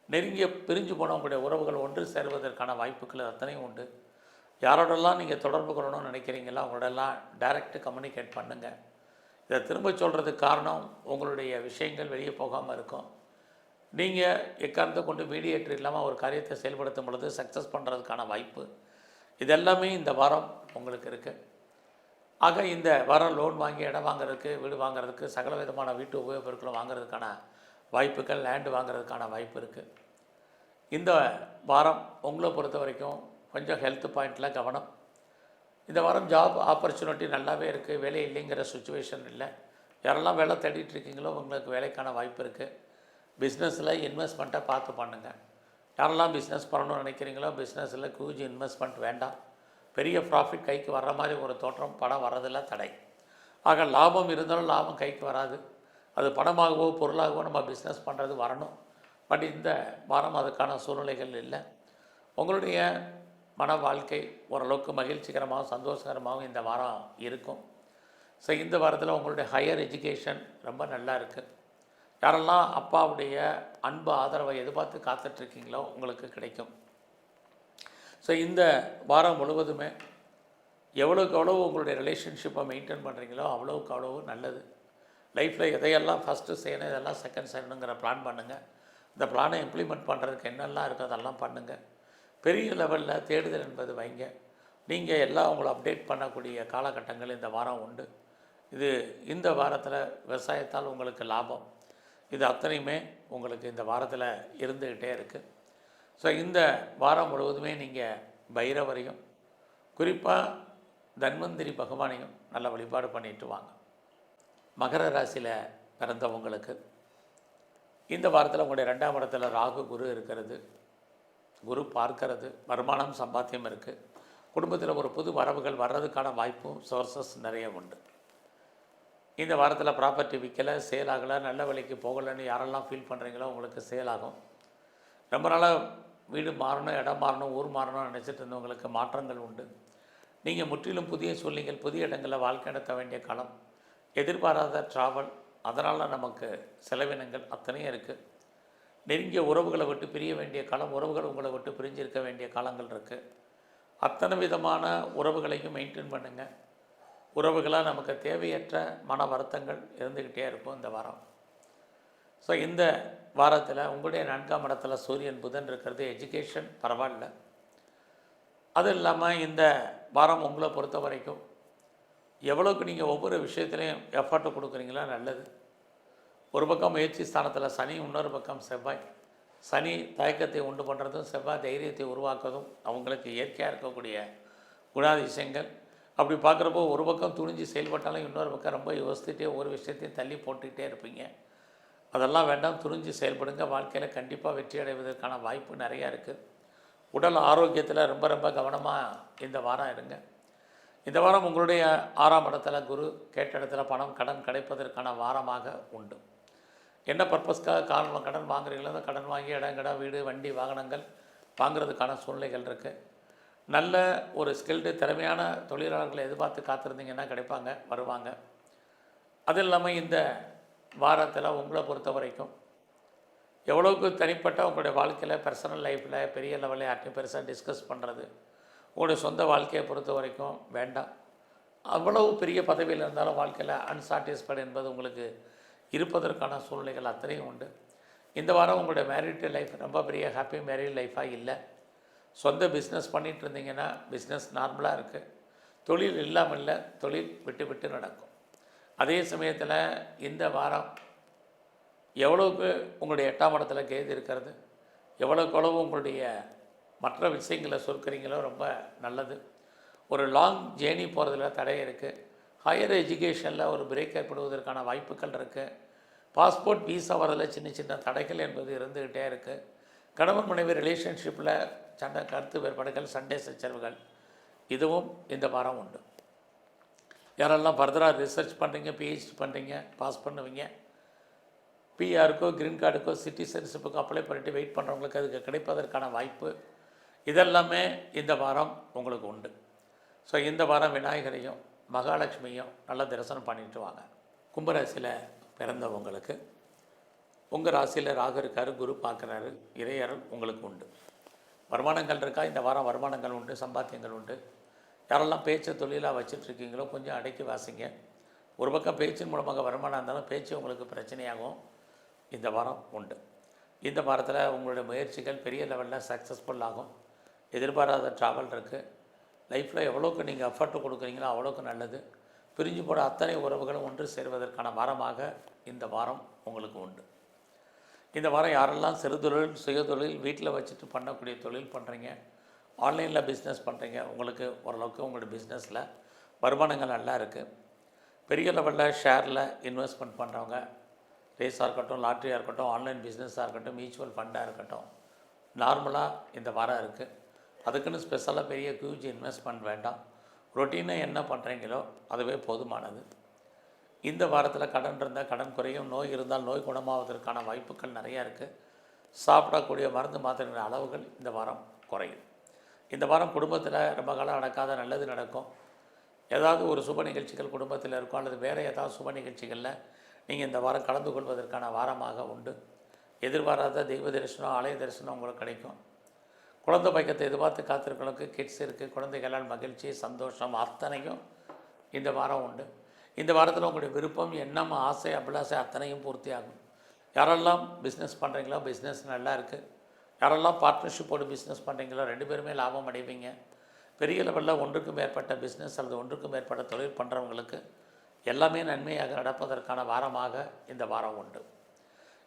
நெருங்கிய பிரிஞ்சு போன உங்களுடைய உறவுகள் ஒன்று சேருவதற்கான வாய்ப்புகள் அத்தனையும் உண்டு. யாரோடெல்லாம் நீங்கள் தொடர்பு கொள்ளணும்னு நினைக்கிறீங்களோ அவங்களோடெல்லாம் டைரக்ட் கம்யூனிகேட் பண்ணுங்கள். இதை திரும்ப சொல்கிறதுக்கு காரணம் உங்களுடைய விஷயங்கள் வெளியே போகாமல் இருக்கும். நீங்கள் எக்காரணத்தை கொண்டு மீடியேட்டர் இல்லாமல் ஒரு காரியத்தை செயல்படுத்தும் பொழுது சக்ஸஸ் பண்ணுறதுக்கான வாய்ப்பு இதெல்லாமே இந்த வாரம் உங்களுக்கு இருக்குது. ஆக இந்த வாரம் லோன் வாங்கி இடம் வாங்குறதுக்கு, வீடு வாங்குறதுக்கு, சகல விதமான வீட்டு உபயோகப் பொருட்களை வாங்குறதுக்கான வாய்ப்புகள், லேண்டு வாங்குறதுக்கான வாய்ப்பு இருக்குது. இந்த வாரம் உங்களை பொறுத்த வரைக்கும் கொஞ்சம் ஹெல்த் பாயிண்டில் கவனம். இந்த வாரம் ஜாப் ஆப்பர்ச்சுனிட்டி நல்லாவே இருக்குது. வேலை இல்லைங்கிற சுச்சுவேஷன் இல்லை. யாரெல்லாம் வேலை தேடிட்டு இருக்கீங்களோ உங்களுக்கு வேலைக்கான வாய்ப்பு இருக்குது. பிஸ்னஸில் இன்வெஸ்ட்மெண்ட்டை பார்த்து பண்ணுங்கள். யாரெல்லாம் பிஸ்னஸ் பண்ணணும்னு நினைக்கிறீங்களோ பிஸ்னஸில் ஹியூஜ் இன்வெஸ்ட்மெண்ட் வேண்டாம். பெரிய ப்ராஃபிட் கைக்கு வர்ற மாதிரி ஒரு தோற்றம், பணம் வர்றதில்ல தடை. ஆக லாபம் இருந்தாலும் லாபம் கைக்கு வராது. அது பணமாகவோ பொருளாகவோ நம்ம பிஸ்னஸ் பண்ணுறது வரணும். பட் இந்த வாரம் அதுக்கான சூழ்நிலைகள் இல்லை. உங்களுடைய மன வாழ்க்கை ஓரளவுக்கு மகிழ்ச்சிகரமாகவும் சந்தோஷகரமாகவும் இந்த வாரம் இருக்கும். ஸோ இந்த வாரத்தில் உங்களுடைய ஹையர் எஜுகேஷன் ரொம்ப நல்லா இருக்குது. யாரெல்லாம் அப்பாவுடைய அன்பு ஆதரவை எதிர்பார்த்து காத்துட்ருக்கீங்களோ உங்களுக்கு கிடைக்கும். ஸோ இந்த வாரம் முழுவதுமே எவ்வளோக்கு எவ்வளோ உங்களுடைய ரிலேஷன்ஷிப்பை மெயின்டைன் பண்ணுறீங்களோ அவ்வளோக்கு அவ்வளவு நல்லது. லைஃப்பில் எதையெல்லாம் ஃபஸ்ட்டு செய்யணும், இதெல்லாம் செகண்ட் செய்யணுங்கிற பிளான் பண்ணுங்கள். இந்த பிளானை இம்ப்ளிமெண்ட் பண்ணுறதுக்கு என்னெல்லாம் இருக்கோ அதெல்லாம் பண்ணுங்கள். பெரிய லெவலில் தேடுதல் என்பது வைங்க. நீங்கள் எல்லாம் உங்களை அப்டேட் பண்ணக்கூடிய காலகட்டங்கள் இந்த வாரம் உண்டு. இந்த வாரத்தில் விவசாயத்தால் உங்களுக்கு லாபம், இது அத்தனையுமே உங்களுக்கு இந்த வாரத்தில் இருந்துக்கிட்டே இருக்குது. ஸோ இந்த வாரம் முழுவதுமே நீங்கள் பைரவரையும் குறிப்பாக தன்வந்திரி பகவானையும் நல்ல வழிபாடு பண்ணிட்டு வாங்க. மகர ராசியில் பிறந்தவங்களுக்கு இந்த வாரத்தில் உங்களுடைய 2ஆம் இடத்துல ராகு குரு இருக்கிறது. குரு பார்க்கறது, வருமானம் சம்பாத்தியம் இருக்குது. குடும்பத்தில் ஒரு புது வரவுகள் வர்றதுக்கான வாய்ப்பும் சோர்சஸ் நிறைய உண்டு. இந்த வாரத்தில் ப்ராப்பர்ட்டி விற்கலை, சேல் ஆகலை, நல்ல விலைக்கு போகலைன்னு யாரெல்லாம் ஃபீல் பண்ணுறீங்களோ உங்களுக்கு சேல் ஆகும். ரொம்ப நாளாக வீடு மாறணும், இடம் மாறணும், ஊர் மாறணும்னு நினச்சிட்டு இருந்தவங்களுக்கு மாற்றங்கள் உண்டு. நீங்கள் முற்றிலும் புதிய சூழ்நிலைகள், புதிய இடங்களில் வாழ்க்கை நடத்த வேண்டிய காலம். எதிர்பாராத ட்ராவல், அதனால் நமக்கு செலவினங்கள் அத்தனையும் இருக்குது. நெருங்கிய உறவுகளை விட்டு பிரிய வேண்டிய காலம், உறவுகள் உங்களை விட்டு பிரிஞ்சிருக்க வேண்டிய காலங்கள் இருக்குது. அத்தனை விதமான உறவுகளையும் மெயின்டைன் பண்ணுங்கள். உறவுகளாக நமக்கு தேவையற்ற மன வருத்தங்கள் இருந்துக்கிட்டே இருக்கும் இந்த வாரம். ஸோ இந்த வாரத்தில் உங்களுடைய 4ஆம் இடத்துல சூரியன் புதன் இருக்கிறது. எஜுகேஷன் பரவாயில்ல. அது இல்லாமல் இந்த வாரம் உங்களை பொறுத்த வரைக்கும் எவ்வளோக்கு நீங்கள் ஒவ்வொரு விஷயத்துலையும் எஃபர்ட்டு கொடுக்குறீங்களோ நல்லது. ஒரு பக்கம் முயற்சி ஸ்தானத்தில் சனி, இன்னொரு பக்கம் செவ்வாய். சனி தயக்கத்தை உண்டு பண்ணுறதும், செவ்வாய் தைரியத்தை உருவாக்குறதும் அவங்களுக்கு இயற்கையாக இருக்கக்கூடிய குணாதிசயங்கள். அப்படி பார்க்குறப்போ ஒரு பக்கம் துணிஞ்சு செயல்பட்டாலும் இன்னொரு பக்கம் ரொம்ப யோசித்துட்டே ஒரு விஷயத்தையும் தள்ளி போட்டுக்கிட்டே இருப்பீங்க. அதெல்லாம் வேண்டாம், துணிஞ்சு செயல்படுங்க. வாழ்க்கையில் கண்டிப்பாக வெற்றி அடைவதற்கான வாய்ப்பு நிறையா இருக்குது. உடல் ஆரோக்கியத்தில் ரொம்ப ரொம்ப கவனமாக இந்த வாரம் இருங்க. இந்த வாரம் உங்களுடைய 6ஆம் இடத்துல குரு, கேட்ட இடத்துல பணம் கடன் கிடைப்பதற்கான வாரமாக உண்டு. என்ன பர்பஸ்க்காக கடன் வாங்குறீங்களோ கடன் வாங்கி இடம், வீடு, வண்டி, வாகனங்கள் வாங்குறதுக்கான சூழ்நிலைகள் இருக்குது. நல்ல ஒரு ஸ்கில்டு திறமையான தொழிலாளர்களை எதிர்பார்த்து காத்திருந்தீங்கன்னா கிடைப்பாங்க, வருவாங்க. அது இல்லாமல் இந்த வாரத்தில் உங்களை பொறுத்த வரைக்கும் எவ்வளோக்கு தனிப்பட்ட உங்களுடைய வாழ்க்கையில், பர்சனல் லைஃப்பில் பெரிய லெவலில் யார்ட்டையும் பெருசாக டிஸ்கஸ் பண்ணுறது உங்களுடைய சொந்த வாழ்க்கையை பொறுத்த வரைக்கும் வேண்டாம். அவ்வளவு பெரிய பதவியில் இருந்தாலும் வாழ்க்கையில் அன்சாட்டிஸ்ஃபைடு என்பது உங்களுக்கு இருப்பதற்கான சூழ்நிலைகள் அத்தனையும் உண்டு. இந்த வாரம் உங்களுடைய மேரிட் லைஃப் ரொம்ப பெரிய ஹாப்பி மேரிட் லைஃபாக இல்லை. சொந்த பிஸ்னஸ் பண்ணிகிட்டு இருந்தீங்கன்னா பிஸ்னஸ் நார்மலாக இருக்குது. தொழில் இல்லாமல் இல்லை, தொழில் விட்டு விட்டு நடக்கும். அதே சமயத்தில் இந்த வாரம் எவ்வளோக்கு உங்களுடைய 8ஆம் இடத்துல கேது இருக்கிறது, எவ்வளோக்கு எவ்வளவு உங்களுடைய மற்ற விஷயங்களை சொற்கிறீங்களோ ரொம்ப நல்லது. ஒரு லாங் ஜேர்னி போகிறதுல தடை இருக்குது. ஹையர் எஜுகேஷனில் ஒரு பிரேக் ஏற்படுவதற்கான வாய்ப்புகள் இருக்குது. பாஸ்போர்ட் வீசா வரதில் சின்ன சின்ன தடைகள் என்பது இருந்துக்கிட்டே இருக்குது. கணவன் மனைவி ரிலேஷன்ஷிப்பில் சண்டை, கருத்து வேறுபாடுகள், சண்டை சச்சரவுகள் இதுவும் இந்த வாரம் உண்டு. யாரெல்லாம் ஃபர்தராக ரிசர்ச் பண்ணுறீங்க, பிஹெச்டி பண்ணுறீங்க, பாஸ் பண்ணுவீங்க, பிஆருக்கோ க்ரீன் கார்டுக்கோ சிட்டிசன்ஷிப்புக்கோ அப்ளை பண்ணிட்டு வெயிட் பண்ணுறவங்களுக்கு அதுக்கு கிடைப்பதற்கான வாய்ப்பு இதெல்லாமே இந்த வாரம் உங்களுக்கு உண்டு. ஸோ இந்த வாரம் விநாயகரையும் மகாலட்சுமியும் நல்லா தரிசனம் பண்ணிட்டு வாங்க. கும்பராசியில் பிறந்தவங்களுக்கு உங்கள் ராசியில் ராகு இருக்கார், குரு பார்க்குறாரு, இறையர்கள் உங்களுக்கு உண்டு. வருமானங்கள் இருக்கா? இந்த வாரம் வருமானங்கள் உண்டு, சம்பாத்தியங்கள் உண்டு. யாரெல்லாம் பேச்சு தொழிலாக வச்சிட்ருக்கீங்களோ கொஞ்சம் அடக்கி வாசிங்க. ஒரு பக்கம் பேச்சின் மூலமாக வருமானம் இருந்தாலும் பேச்சு உங்களுக்கு பிரச்சனையாகும் இந்த வாரம் உண்டு. இந்த வாரத்தில் உங்களுடைய முயற்சிகள் பெரிய லெவலில் சக்ஸஸ்ஃபுல் ஆகும். எதிர்பாராத ட்ராவல் இருக்குது. லைஃப்பில் எவ்வளோக்கு நீங்கள் எஃபர்ட் கொடுக்குறீங்களோ அவ்வளோக்கு நல்லது. பிரிஞ்சு போட அத்தனை உறவுகளும் ஒன்று சேர்வதற்கான வாரமாக இந்த வாரம் உங்களுக்கு உண்டு. இந்த வாரம் யாரெல்லாம் சிறு தொழில், சுயதொழில், வீட்டில் வச்சுட்டு பண்ணக்கூடிய தொழில் பண்ணுறீங்க, ஆன்லைனில் பிஸ்னஸ் பண்ணுறீங்க, உங்களுக்கு ஓரளவுக்கு உங்களுடைய பிஸ்னஸில் வருமானங்கள் நல்லா இருக்குது. பெரிய லெவலில் ஷேரில் இன்வெஸ்ட்மெண்ட் பண்ணுறவங்க, ரேஸாக இருக்கட்டும், லாட்ரியாக இருக்கட்டும், ஆன்லைன் பிஸ்னஸாக இருக்கட்டும், மியூச்சுவல் ஃபண்டாக இருக்கட்டும், நார்மலாக இந்த வாரம் இருக்குது. அதுக்குன்னு ஸ்பெஷலாக பெரிய ஹியூஜ் இன்வெஸ்ட்மெண்ட் வேண்டாம். ரொட்டீனாக என்ன பண்ணுறீங்களோ அதுவே போதுமானது. இந்த வாரத்தில் கடன் இருந்தால் கடன் குறையும், நோய் இருந்தால் நோய் குணமாவதற்கான வாய்ப்புகள் நிறையா இருக்குது. சாப்பிடக்கூடிய மருந்து மாத்திரைகளின் அளவுகள் இந்த வாரம் குறையும். இந்த வாரம் குடும்பத்தில் ரொம்ப காலம் நடக்காத நல்லது நடக்கும். ஏதாவது ஒரு சுப நிகழ்ச்சிகள் குடும்பத்தில் இருக்கும், அல்லது வேறு ஏதாவது சுப நிகழ்ச்சிகளில் நீங்கள் இந்த வாரம் கலந்து கொள்வதற்கான வாரமாக உண்டு. எதிர்பாராத தெய்வ தரிசனம், ஆலய தரிசனம் உங்களுக்கு கிடைக்கும். குழந்தை பைக்கத்தை எதிர்பார்த்து காத்திருக்கிறவங்களுக்கு கிட்ஸ் இருக்குது, குழந்தைகளால் மகிழ்ச்சி சந்தோஷம் அத்தனையும் இந்த வாரம் உண்டு. இந்த வாரத்தில் உங்களுடைய விருப்பம், எண்ணம், ஆசை, அபிலாசை அத்தனையும் பூர்த்தி ஆகும். யாரெல்லாம் பிஸ்னஸ் பண்ணுறீங்களோ பிஸ்னஸ் நல்லா இருக்குது. யாரெல்லாம் பார்ட்னர்ஷிப்போடு பிஸ்னஸ் பண்ணுறீங்களோ 2 பேருமே லாபம் அடைவீங்க. பெரிய லெவலில் ஒன்றுக்கு மேற்பட்ட பிஸ்னஸ் அல்லது ஒன்றுக்கு மேற்பட்ட தொழில் பண்ணுறவங்களுக்கு எல்லாமே நன்மையாக நடப்பதற்கான வாரமாக இந்த வாரம் உண்டு.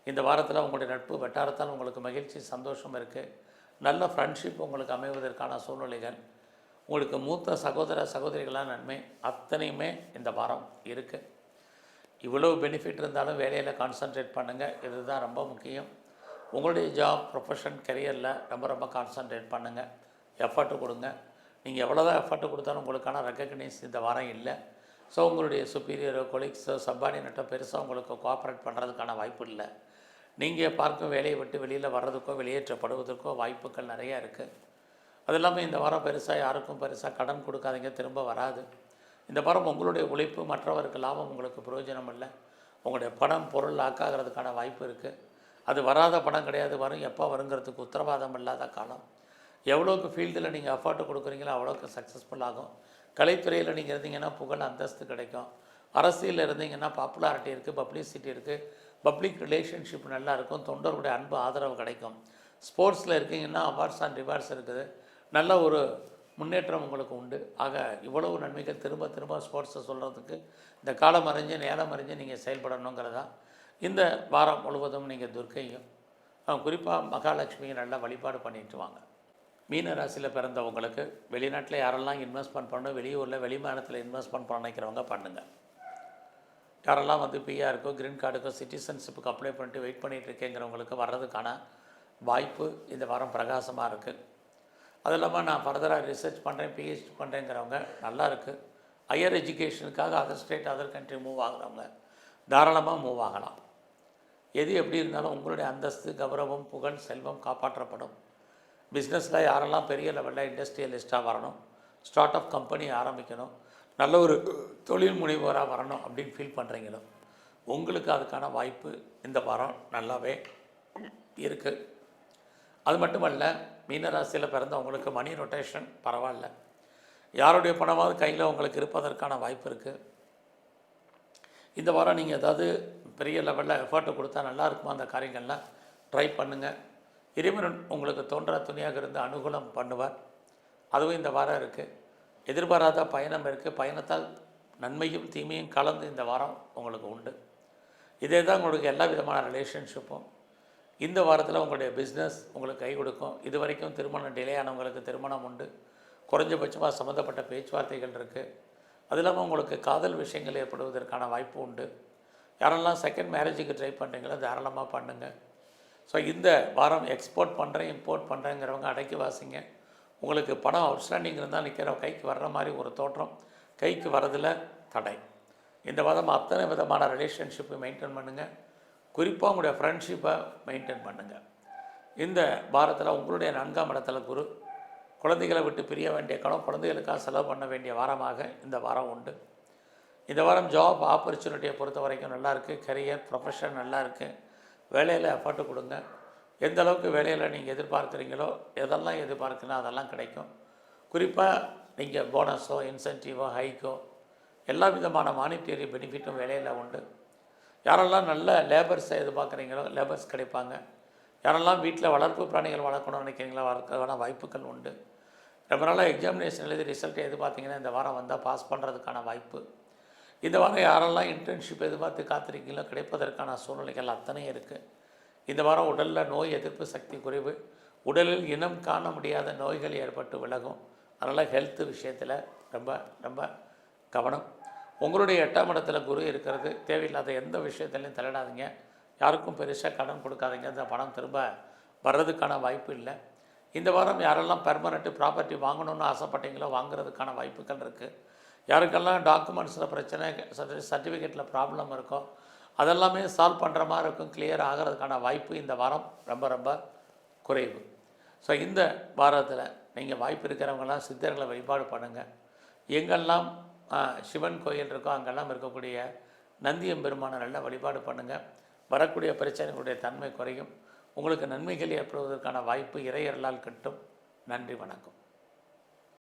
இந்த வாரத்தில் உங்களுடைய நட்பு வட்டாரத்தால் உங்களுக்கு மகிழ்ச்சி சந்தோஷம் இருக்குது. நல்ல ஃப்ரெண்ட்ஷிப் உங்களுக்கு அமைவதற்கான சூழ்நிலைகள், உங்களுக்கு மூத்த சகோதர சகோதரிகளான நன்மை அத்தனையுமே இந்த வாரம் இருக்குது. இவ்வளோ பெனிஃபிட் இருந்தாலும் வேலையில் கான்சன்ட்ரேட் பண்ணுங்கள். இதுதான் ரொம்ப முக்கியம். உங்களுடைய ஜாப், ப்ரொஃபஷன், கெரியரில் ரொம்ப கான்சன்ட்ரேட் பண்ணுங்கள். எஃபர்ட்டு கொடுங்க. நீங்கள் எவ்வளோதான் எஃபர்ட்டு கொடுத்தாலும் உங்களுக்கான ரெக்கக்னைஸ் இந்த வாரம் இல்லை. ஸோ உங்களுடைய சுப்பீரியரோ, கொலீக்ஸோ, சப்பார்டினேட்டோ பெருசாக உங்களுக்கு கோஆப்ரேட் பண்ணுறதுக்கான வாய்ப்பு இல்லை. நீங்கள் பார்க்கும் வேலையை விட்டு வெளியில் வர்றதுக்கோ வெளியேற்றப்படுவதற்கோ வாய்ப்புகள் நிறையா இருக்குது. அது இல்லாமல் இந்த வாரம் யாருக்கும் பெருசாக கடன் கொடுக்காதீங்க, திரும்ப வராது. இந்த வாரம் உங்களுடைய உழைப்பு மற்றவருக்கு லாபம், உங்களுக்கு பிரயோஜனம் இல்லை. உங்களுடைய பணம் பொருள் ஆக்காகிறதுக்கான வாய்ப்பு இருக்குது. அது வராத பணம் கிடையாது, வரும். எப்போ வருங்கிறதுக்கு உத்தரவாதம் இல்லாத காலம். எவ்வளோக்கு ஃபீல்டில் நீங்கள் எஃபர்ட் கொடுக்குறீங்களோ அவ்வளோக்கு சக்ஸஸ்ஃபுல் ஆகும். கலைத்துறையில் நீங்கள் இருந்தீங்கன்னா புகழ் அந்தஸ்து கிடைக்கும். அரசியலில் இருந்தீங்கன்னா பாப்புலாரிட்டி இருக்குது, பப்ளிசிட்டி இருக்குது, பப்ளிக் ரிலேஷன்ஷிப் நல்லா இருக்கும், தொண்டர்களுடைய அன்பு ஆதரவு கிடைக்கும். ஸ்போர்ட்ஸில் இருக்கீங்கன்னா அவார்ட்ஸ் அண்ட் ரிவார்ட்ஸ் இருக்குது, நல்ல ஒரு முன்னேற்றம் உங்களுக்கு உண்டு. ஆக இவ்வளவு நன்மைகள் திரும்ப ஸ்போர்ட்ஸை சொல்கிறதுக்கு இந்த காலம் அறிஞ்சு நேரம் அறிஞ்சு நீங்கள் செயல்படணுங்கிறதா. இந்த வாரம் முழுவதும் நீங்கள் துர்க்கையும் குறிப்பாக மகாலட்சுமியை நல்லா வழிபாடு பண்ணிட்டு வாங்க. மீன ராசியில் பிறந்தவங்களுக்கு வெளிநாட்டில் யாரெல்லாம் இன்வெஸ்ட்மெண்ட் பண்ணணும், வெளியூரில் வெளிமாநிலத்தில் இன்வெஸ்ட்மெண்ட் பண்ண நினைக்கிறவங்க பண்ணுங்கள். யாரெல்லாம் பிஆருக்கோ கிரீன் கார்டுக்கோ சிட்டிசன்ஷிப்புக்கு அப்ளை பண்ணிட்டு வெயிட் பண்ணிகிட்டு இருக்கேங்கிறவங்களுக்கு வர்றதுக்கான வாய்ப்பு இந்த வாரம் பிரகாசமாக இருக்குது. அது இல்லாமல் நான் ஃபர்தராக ரிசர்ச் பண்ணுறேன், பிஹெச்டி பண்ணுறேங்கிறவங்க நல்லா இருக்குது. ஹையர் எஜுகேஷனுக்காக other state other country move ஆகிறவங்க தாராளமாக மூவ் ஆகலாம். எது எப்படி இருந்தாலும் உங்களுடைய அந்தஸ்து, கௌரவம், புகழ், செல்வம் காப்பாற்றப்படும். பிஸ்னஸில் யாரெல்லாம் பெரிய லெவலில் இண்டஸ்ட்ரியலிஸ்ட்டாக வரணும், ஸ்டார்ட் அப் கம்பெனி ஆரம்பிக்கணும், நல்ல ஒரு தொழில் முனைவோராக வரணும் அப்படின்னு ஃபீல் பண்ணுறீங்களோ உங்களுக்கு அதுக்கான வாய்ப்பு இந்த வாரம் நல்லாவே இருக்குது. அது மட்டுமல்ல, மீனராசியில் பிறந்தவங்களுக்கு மணி ரொட்டேஷன் பரவாயில்ல. யாருடைய பணமாவது கையில் உங்களுக்கு இருப்பதற்கான வாய்ப்பு இருக்குது. இந்த வாரம் நீங்கள் ஏதாவது பெரிய லெவலில் எஃபர்ட்டு கொடுத்தா நல்லா இருக்குமா, அந்த காரியங்கள்லாம் ட்ரை பண்ணுங்கள். இறைவன் உங்களுக்கு தோன்றா துணியாக இருந்து அனுகூலம் பண்ணுவார். அதுவும் இந்த வாரம் இருக்குது. எதிர்பாராத பயணம் இருக்குது. பயணத்தால் நன்மையும் தீமையும் கலந்து இந்த வாரம் உங்களுக்கு உண்டு. இதே தான் உங்களுக்கு எல்லா விதமான ரிலேஷன்ஷிப்பும். இந்த வாரத்தில் உங்களுடைய பிஸ்னஸ் உங்களுக்கு கை கொடுக்கும். இது வரைக்கும் திருமணம் டிலே ஆனவங்களுக்கு திருமணம் உண்டு. குறைஞ்சபட்சமாக சம்மந்தப்பட்ட பேச்சுவார்த்தைகள் இருக்குது. அது இல்லாமல் உங்களுக்கு காதல் விஷயங்கள் ஏற்படுவதற்கான வாய்ப்பு உண்டு. யாரெல்லாம் செகண்ட் மேரேஜுக்கு ட்ரை பண்ணுறீங்களோ தாராளமாக பண்ணுங்கள். ஸோ இந்த வாரம் எக்ஸ்போர்ட் பண்ணுறேன், இம்போர்ட் பண்ணுறேங்கிறவங்க அடக்கி வாசிங்க. உங்களுக்கு பணம் அவுட்ஸ்டாண்டிங் இருந்தால் நிற்கிற கைக்கு வர்ற மாதிரி ஒரு தோற்றம், கைக்கு வரதில் தடை. இந்த வாரம் அத்தனை விதமான ரிலேஷன்ஷிப்பை மெயின்டைன் பண்ணுங்கள். குறிப்பாக உங்களுடைய ஃப்ரெண்ட்ஷிப்பை மெயின்டைன் பண்ணுங்கள். இந்த வாரத்தில் உங்களுடைய 4ஆம் இடத்துல குரு. குழந்தைகளை விட்டு பிரிய வேண்டிய காலம், குழந்தைகளுக்காக செலவு பண்ண வேண்டிய வாரமாக இந்த வாரம் உண்டு. இந்த வாரம் ஜாப் ஆப்பர்ச்சுனிட்டியை பொறுத்த வரைக்கும் நல்லாயிருக்கு. கரியர், ப்ரொஃபஷன் நல்லா இருக்குது. வேலையில் எஃபர்ட்டு கொடுங்க. எந்த அளவுக்கு வேலையில் நீங்கள் எதிர்பார்க்குறீங்களோ, எதெல்லாம் எதிர்பார்க்கணும் அதெல்லாம் கிடைக்கும். குறிப்பாக நீங்கள் போனஸோ, இன்சென்டிவோ, ஹைக்கோ எல்லா விதமான மானிட்டரி பெனிஃபிட்டும் வேலையில் உண்டு. யாரெல்லாம் நல்ல லேபர்ஸை எதிர்பார்க்குறீங்களோ லேபர்ஸ் கிடைப்பாங்க. யாரெல்லாம் வீட்டில் வளர்ப்பு பிராணிகள் வளர்க்கணும்னு நினைக்கிறீங்களோ வளர்க்கறதுக்கான வாய்ப்புகள் உண்டு. ரொம்ப நாளாக எக்ஸாமினேஷன் எழுதி ரிசல்ட் எதிர்பார்த்தீங்கன்னா இந்த வாரம் வந்தால் பாஸ் பண்ணுறதுக்கான வாய்ப்பு. இந்த வாரம் யாரெல்லாம் இன்டர்ன்ஷிப் எதிர்பார்த்து காத்திருக்கீங்களோ கிடைப்பதற்கான சூழ்நிலைகள் அத்தனையும் இருக்குது. இந்த வாரம் உடலில் நோய் எதிர்ப்பு சக்தி குறைவு, உடலில் இனம் காண முடியாத நோய்கள் ஏற்பட்டு விலகும். அதனால் ஹெல்த்து விஷயத்தில் ரொம்ப கவனம். உங்களுடைய 8ஆம் இடத்துல குரு இருக்கிறது. தேவையில்லாத எந்த விஷயத்துலையும் தலையிடாதீங்க. யாருக்கும் பெருசாக கடன் கொடுக்காதீங்க. அந்த பணம் திரும்ப வர்றதுக்கான வாய்ப்பு இல்லை. இந்த வாரம் யாரெல்லாம் பெர்மனெண்ட்டு ப்ராப்பர்ட்டி வாங்கணும்னு ஆசைப்பட்டீங்களோ வாங்குறதுக்கான வாய்ப்புகள் இருக்குது. யாருக்கெல்லாம் டாக்குமெண்ட்ஸில் பிரச்சனை, சர்டிஃபிகேட்டில் ப்ராப்ளம் இருக்கோ அதெல்லாமே சால்வ் பண்ணுற மாதிரி இருக்கும். கிளியர் ஆகிறதுக்கான வாய்ப்பு இந்த வாரம் ரொம்ப குறைவு. ஸோ இந்த வாரத்தில் நீங்கள் வாய்ப்பு இருக்கிறவங்களாம் சித்தர்களை வழிபாடு பண்ணுங்கள். எங்கெல்லாம் சிவன் கோயில் இருக்கோ அங்கெல்லாம் இருக்கக்கூடிய நந்தியம்பெருமானை நல்லா வழிபாடு பண்ணுங்கள். வரக்கூடிய பிரச்சனைகளுடைய தன்மை குறையும். உங்களுக்கு நன்மைகள் ஏற்படுவதற்கான வாய்ப்பு இறையர்களால் கிட்டும். நன்றி, வணக்கம்.